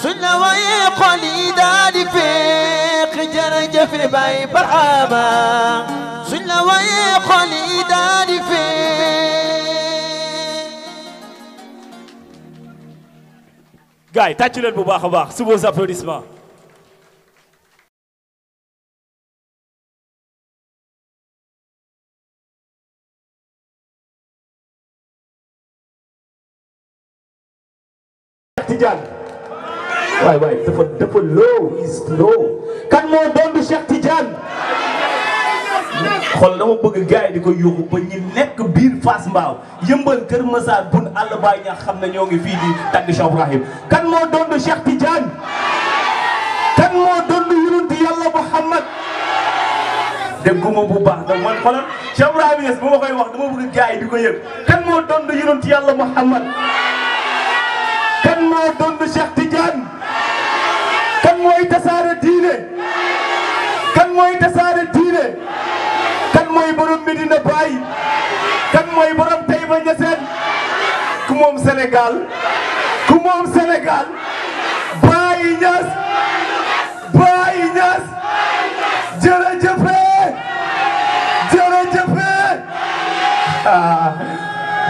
suñ la wayee xol yi daal di féex jërëjëf Baay Barhama suñ la wayee xol yi daal di féex. gars yi tàccu leen bu baax a baax sous vos applaudissements. Tidiane waay waay dafa low is low kan moo doon Cheikh Tidiane xool dama bëgg gars yi di ko yóbbu ba ñi nekk biir Fass Mbao Yëmbal Kër Massar bun àll baay ñax xam ne ñoo ngi fii di tagg Cheikh Ibrahim kan moo doon Cheikh Tidiane kan moo doon yonent Yàlla Muhammad dégguma bu baax da man xoolal Cheikh Ibrahim Niass bu ma koy wax dama bëgg gars yi di ko yëg kan moo doon yonent Yàlla Muhammad kan moo doon Cheikh Tidiane kan mooy tasaare diine kan mooy tasaare diine kan mooy borom Medina Baye kan mooy borom Taïba Niassène ku moom Sénégal ku moom Sénégal Baye Niass Baye Niass jërëjëfe jërëjëfe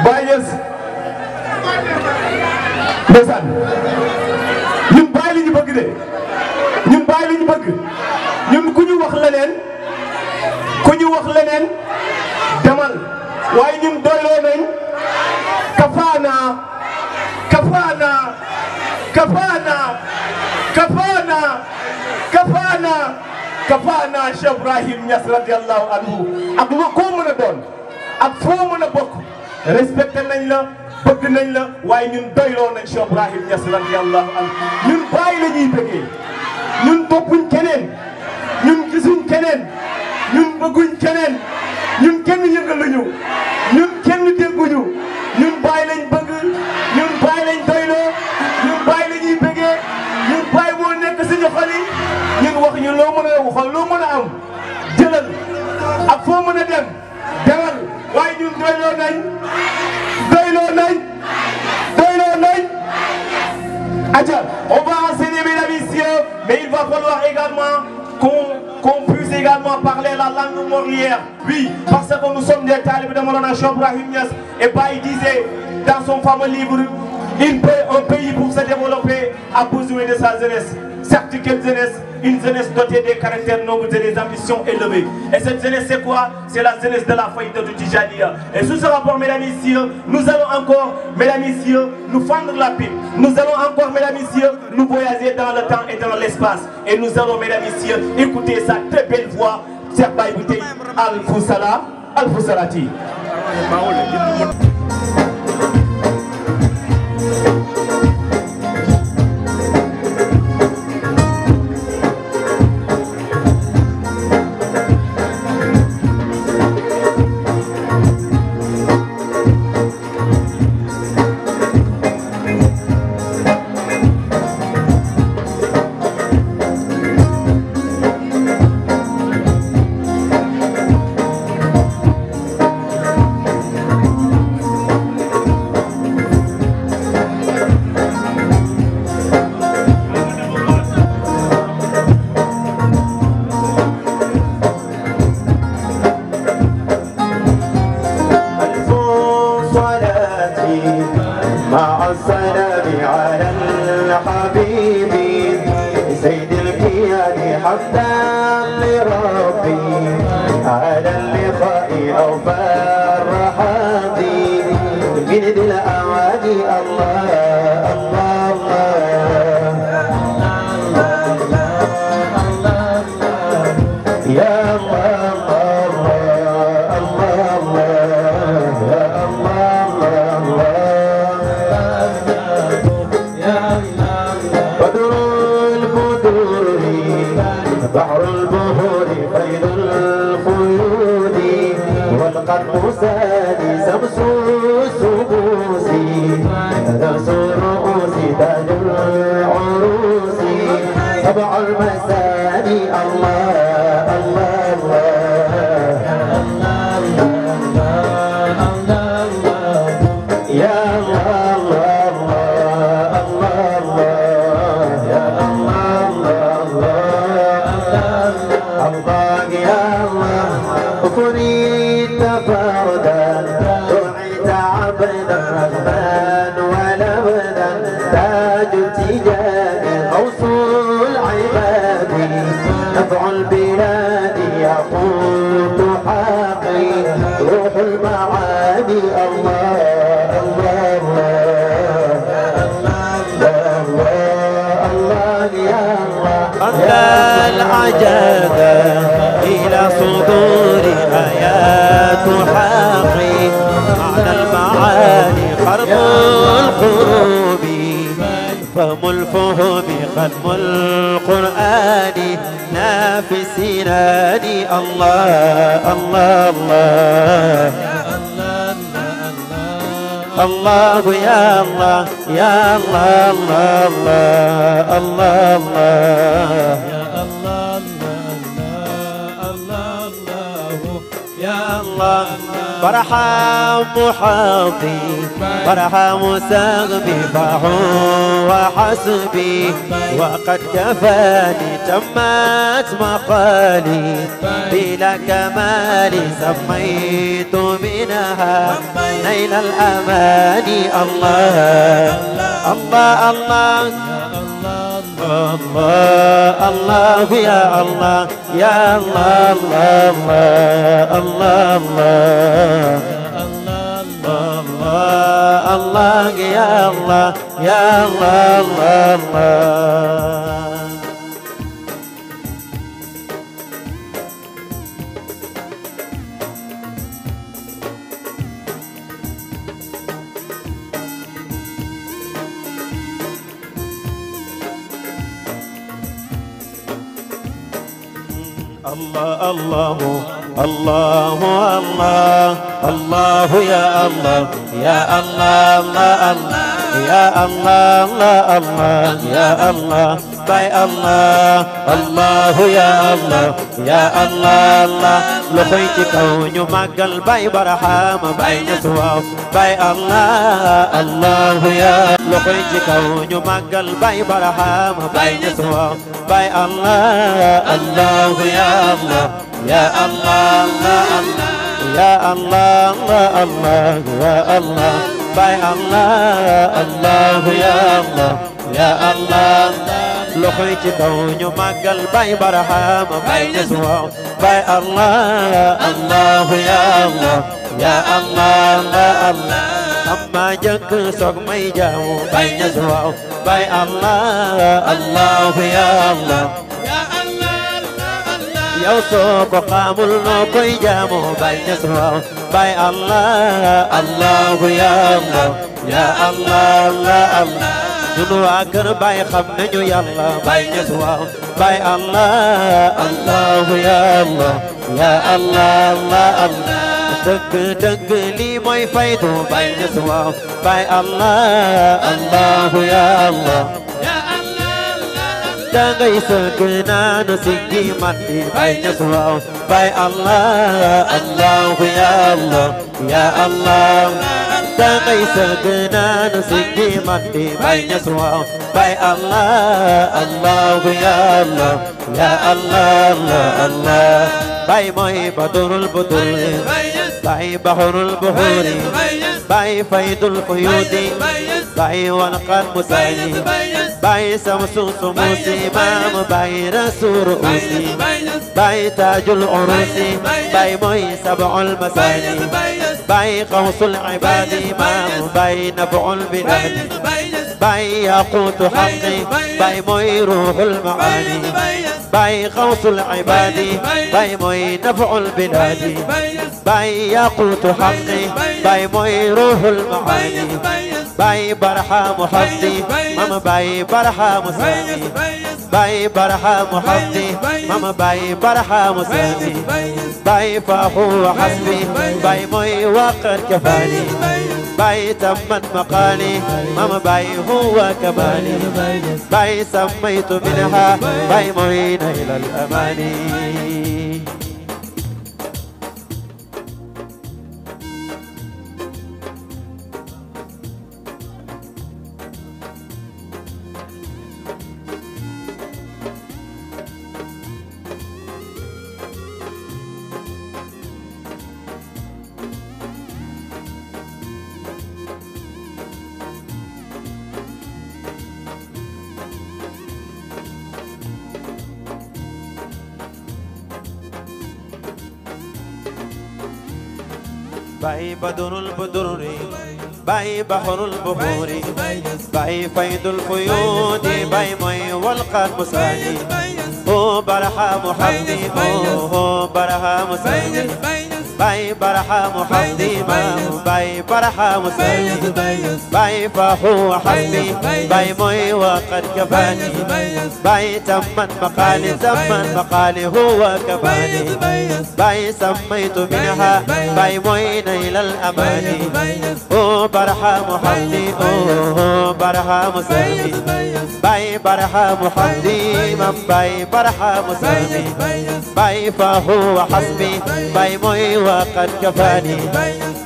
Baye Niass ndeysaan ñun bàyyi li ñu bëgg de ñun bàyyi li ñu bëgg ñun ku ñu wax leneen demal waaye ñun doyloo nañ kafaana kafaana kafaana kafaana kafaana kafaana Cheikh Ibrahim Niass radiyallahu anhu ak lu ko mën a doon ak foo mën a bokk respecté nañ la bëgg nañ la waaye ñun doyloo nañ Cheikh Ibrahim Niass radiyallahu anhu ñun bàyyi la ñuy bëggee ñun toppuñ keneen ñun gisuñ keneen ñun bëgguñ keneen ñun kenn yëgaluñu ñun kenn dégguñu ñun bàyyi lañ bëgg ñun bàyyi lañ doyloo ñun bàyyi la ñuy bëggee ñun bàyyi moo nekk suñu xol yi ñun wax ñu loo mën a waxal loo mën a am jëlal ak foo mën a dem demal waaye ñun doyloo nañ Adja, on va enseigner mesdames et messieurs, mais il va falloir également qu'on puisse également parler la langue morière. Oui, parce que nous sommes des talibés de Maulana Cheikh Ibrahim Niass et Baye disait dans son fameux livre, un pays pour se développer a besoin de sa jeunesse. Certes, quelle jeunesse? Une jeunesse dotée des caractères nobles et des ambitions élevées. Et cette jeunesse, c'est quoi? C'est la jeunesse de la faillite de Tijaniya. Et sous ce rapport, mesdames et messieurs, nous allons encore, mesdames et messieurs, nous fendre la pipe. Nous allons encore, mesdames et messieurs, nous voyager dans le temps et dans l'espace. Et nous allons, mesdames et messieurs, écouter sa très belle voix, Cheikh Baye Biteye Al-Foussala, Al-Foussalati. فريد فردا دعيت عبد الرحمن ولولا تاج التجاه غوث العباد نفع البلاد يقول حقي روح المعاني الله الله الله الله يا الله العجب إلى صدور آيات حقي معنى المعاني خرق القلوب فهم الفهم ختم القرآن نافسيناني الله الله الله الله يا الله يا الله الله الله الله يا الله برحم محاطي برحم سغبي فهو حسبي وقد كفاني تمت مقالي بلا كمالي سميت منها نيل الأماني الله الله الله الله الله يا الله يا الله الله الله الله الله يا الله يا الله الله الله الله الله الله يا الله يا الله الله يا الله الله يا الله باي الله الله يا الله يا الله الله لخيت كون مقل باي برحام باي نسوا باي الله الله يا لخيت كون مقل باي برحام باي نسوا باي الله الله يا الله يا الله الله يا الله الله يا الله باي الله الله يا الله يا الله لخيت كون مقل باي برحام باي نسوا باي الله الله يا الله يا الله الله أما جك سوق مي جاو باي نسوا باي الله الله يا الله يوسف قامل نوكي جامو باي نسوا باي الله الله يا الله يا الله الله الله جنو أكر باي خمنجو يا الله باي نسوا باي الله الله يا الله يا الله الله الله دق دق لي موي فايتو باي نسوا باي الله الله يا الله dangay segenaan singgi mati baiknya suau baik Allah Allah ya Allah ya Allah dangay segenaan singgi mati baiknya suau baik Allah Allah ya Allah ya Allah Allah baik moi badurul budur baik bahrul buhuri baik faidul fuyudi baik walqan musani باي سمسو سموسي مام باي رسول أوسي باي تاج العروس باي موي سبع المثاني باي قوس العباد مام باي نفع البلاد باي ياقوت حقي باي موي روح المعاني باي قوس العباد باي موي نفع البلاد باي ياقوت حقي باي موي روح المعاني باي برحام حظي ماما باي برحام سامي باي برحام حظي ماما باي برحام سامي باي فهو حسبي باي موي وقد كفاني باي تمت مقالي ماما باي هو كمالي باي سميت منها باي موي نيل الأماني باي بدر البدر باي بحر البحور باي فيض الفيود باي مي والقلب مساني هو برحام حمدي هو برحام سيد باي برحام حمدي باي برحام سيد باي فهو حسبي باي مي وقد كفاني باي تمت مقالي تمت مقالي هو كفاني باي سميت منها باي مي نيل الأماني هو برحام حمدي هو برحام سيد باي برحام حمدي من باي برحام سيد باي فهو حسبي باي مي وقد كفاني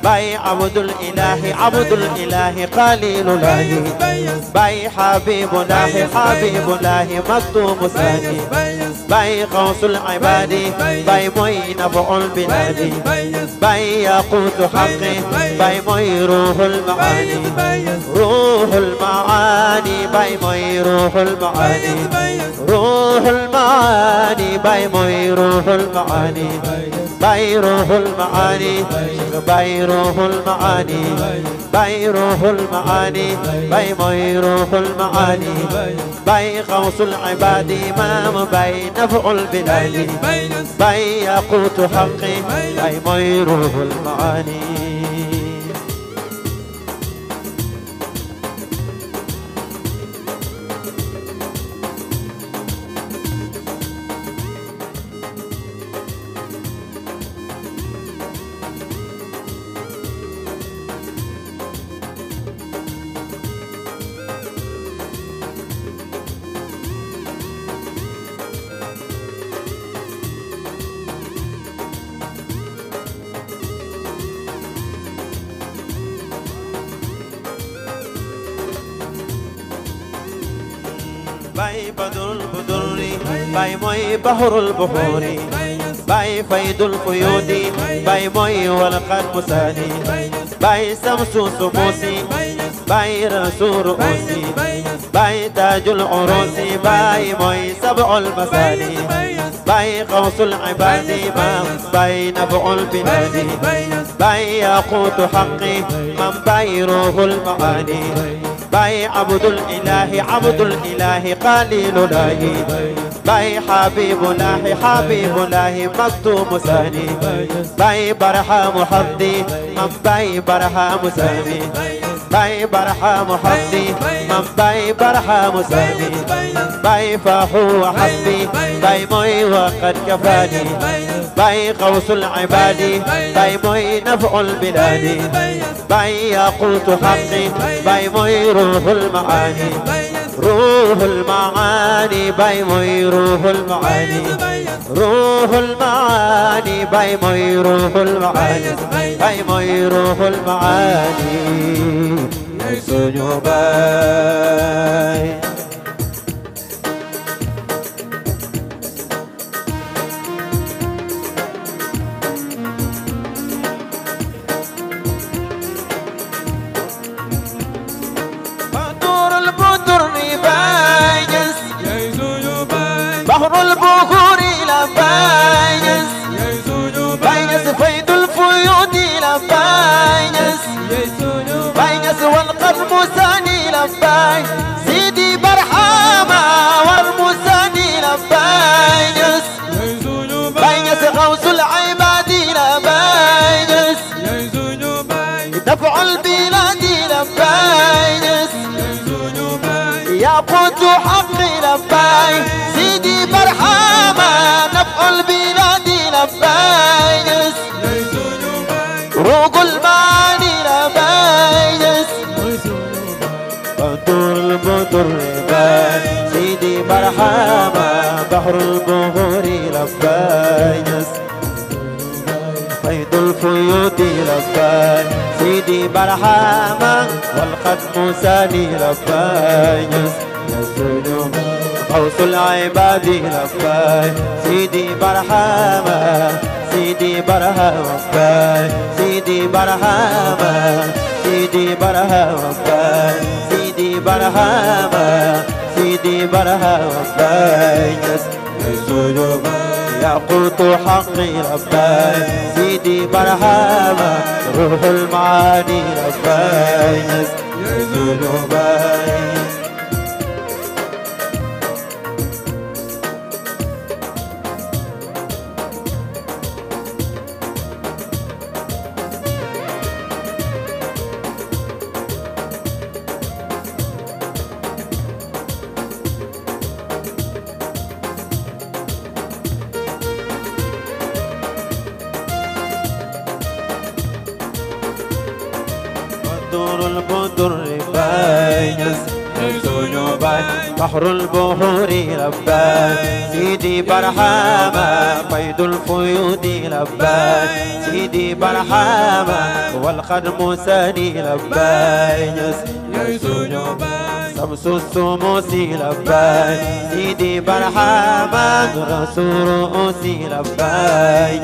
باي عبد الإله قليل الله باي حبيب الله مكتوب ثاني باي قوس العباد باي مي نفع البلاد باي ياقوت حقي باي مي روح المعاني باي مي روح المعاني باي مي روح المعاني باي روح المعاني باي روح المعاني باي روح المعاني باي مي روح المعاني باي قوس العباد امام باي نفع البلاد باي ياقوت حقي باي مي روح المعاني باي بدر البدر باي مي بحر البحور باي فيض الفيود باي مي والقلب مساني باي سمس سموسي باي رسول رؤوسي باي تاج العروس باي مي سبع المثاني باي قوس العباد باي نفع البلاد باي ياقوت حقي من باي روح المعاني باي عبد الإله قليل الله باي حبيب الله مكتوم ثاني باي برحام حمدي من باي برحام سامي باي برحام حمدي من باي برحام سامي باي فهو حسبي باي مي وقد كفاني باي قوس العباد باي مي نفع البلاد باي ياقوت حقي باي مي روح المعاني باي مي روح المعاني باي مي روح المعاني باي مي روح المعاني يسوع باي بحر البحور لبايس بايس فيض الفيود لبايس بايس والقلب ثاني لباي سيدي برحامة والمثاني لبايس بايس غوث العباد لبايس دفع البلاد لبايس ياقوت حقي لباي سيدي برحامة نفع البلاد لبايس روق المعاني لبايس بدر البدر لبايس سيدي برحامة بحر البحور لبايس فيض الفيود لبايس سيدي برحامة والقدم ثاني لبايس يسجد غوث العباد لبايس سيدي برحامة سيدي برحامة سيدي برحامة سيدي برحامة سيدي برحامة سيدي برحامة يسجد ياقوت حقي لبايس سيدي سيدي برهامة روح المعاني رباي يزول باي بحر البحور لباك سيدي برحامة فيض الفيوض لباك سيدي برحامة والخدم ساني لباك شمس الشموس لباك سيدي برحامة رسول رؤوسي لباك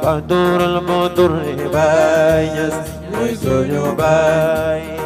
بدور البدر لباك لباك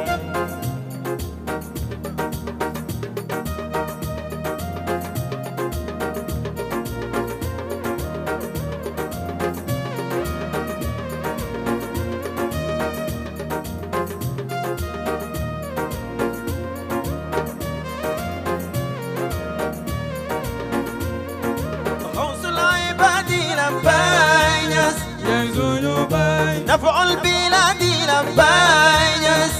نفع البلاد لبايس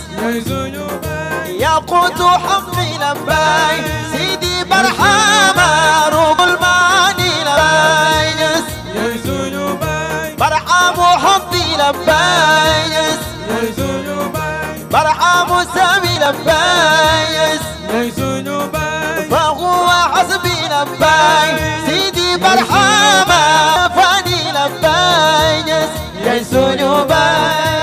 ياقوت حقي لباي سيدي برحامة روح المعاني لبايس برحام حقي لبايس برحام سامي لبايس فهو حسبي لباي سيدي برحامة فاني لبايس يسون باي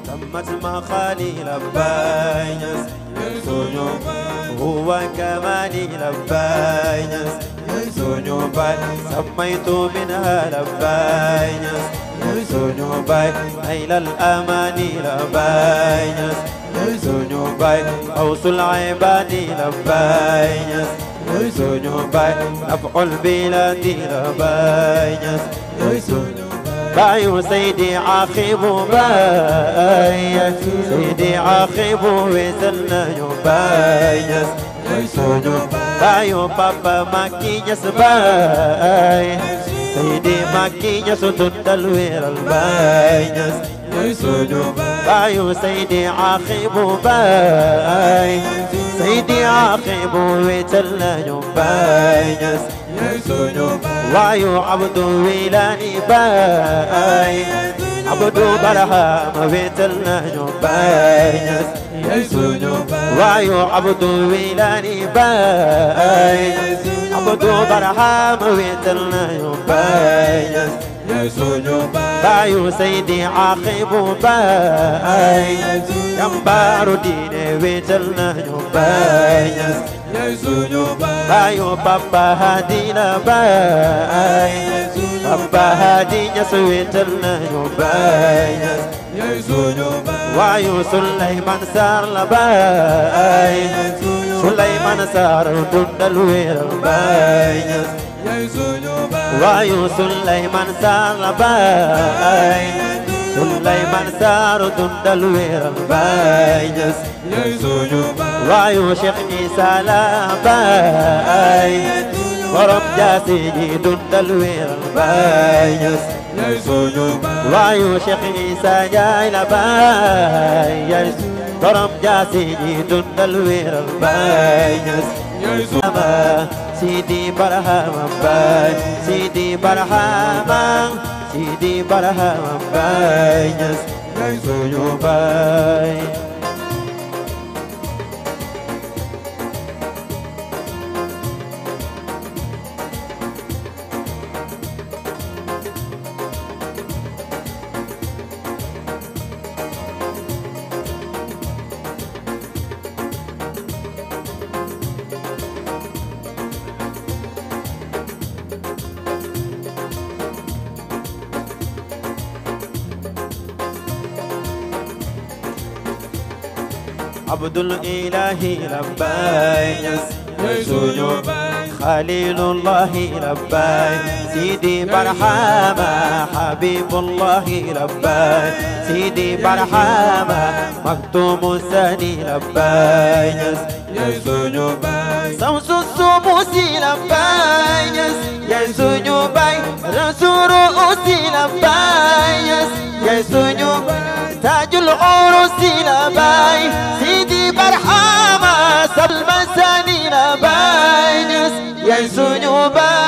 تمت مخالي لبايس يسون هو كمالي لبايس يسون باي سميت منها لبايس يسون باي إلى الأماني لبايس يسون باي أوص العباد لبايس يسون باي نفع البلاد لبايس يسون باي سيدي عاقب باي سيدي عاقب وزلنا باي باي بابا ماكينيس باي سيدي ماكينيس تدلوير الباي باي سيدي عاقب باي سيدي عاقب وزلنا باي وايو عبد ويلاني باي عبد برهام بيت النجم باي وايو عبد ويلاني باي عبد برهام بيت النجم باي بايو سيدي عاقب باي ينبار دين بيت النجم باي بايو بابا هادي باي بابا هادي يسويت النجم باي وايو سليمان سار لباي سليمان سار ضد الوير باي وايو سليمان سار لباي سليمان سار ضد الوير باي وايو شيخ عيسى لباي ورب جاسي ضد الوير باي وايو شيخ عيسى جاي لباي ورب جاسي ضد الوير باي سيدي برهام باي سيدي برهام سيدي برهام باي يسوع باي عبد الإله لباي يا سونو خليل الله لباي سيدي برحمة حبيب الله لباي سيدي برحمة مكتوم سني لباي يا سونو شمس الشموس لباي يا سونو باي رسول أوسي لباي يا سونو تاج العروس لباي سيدي برحمة سلمى سني لباي يا سونو باي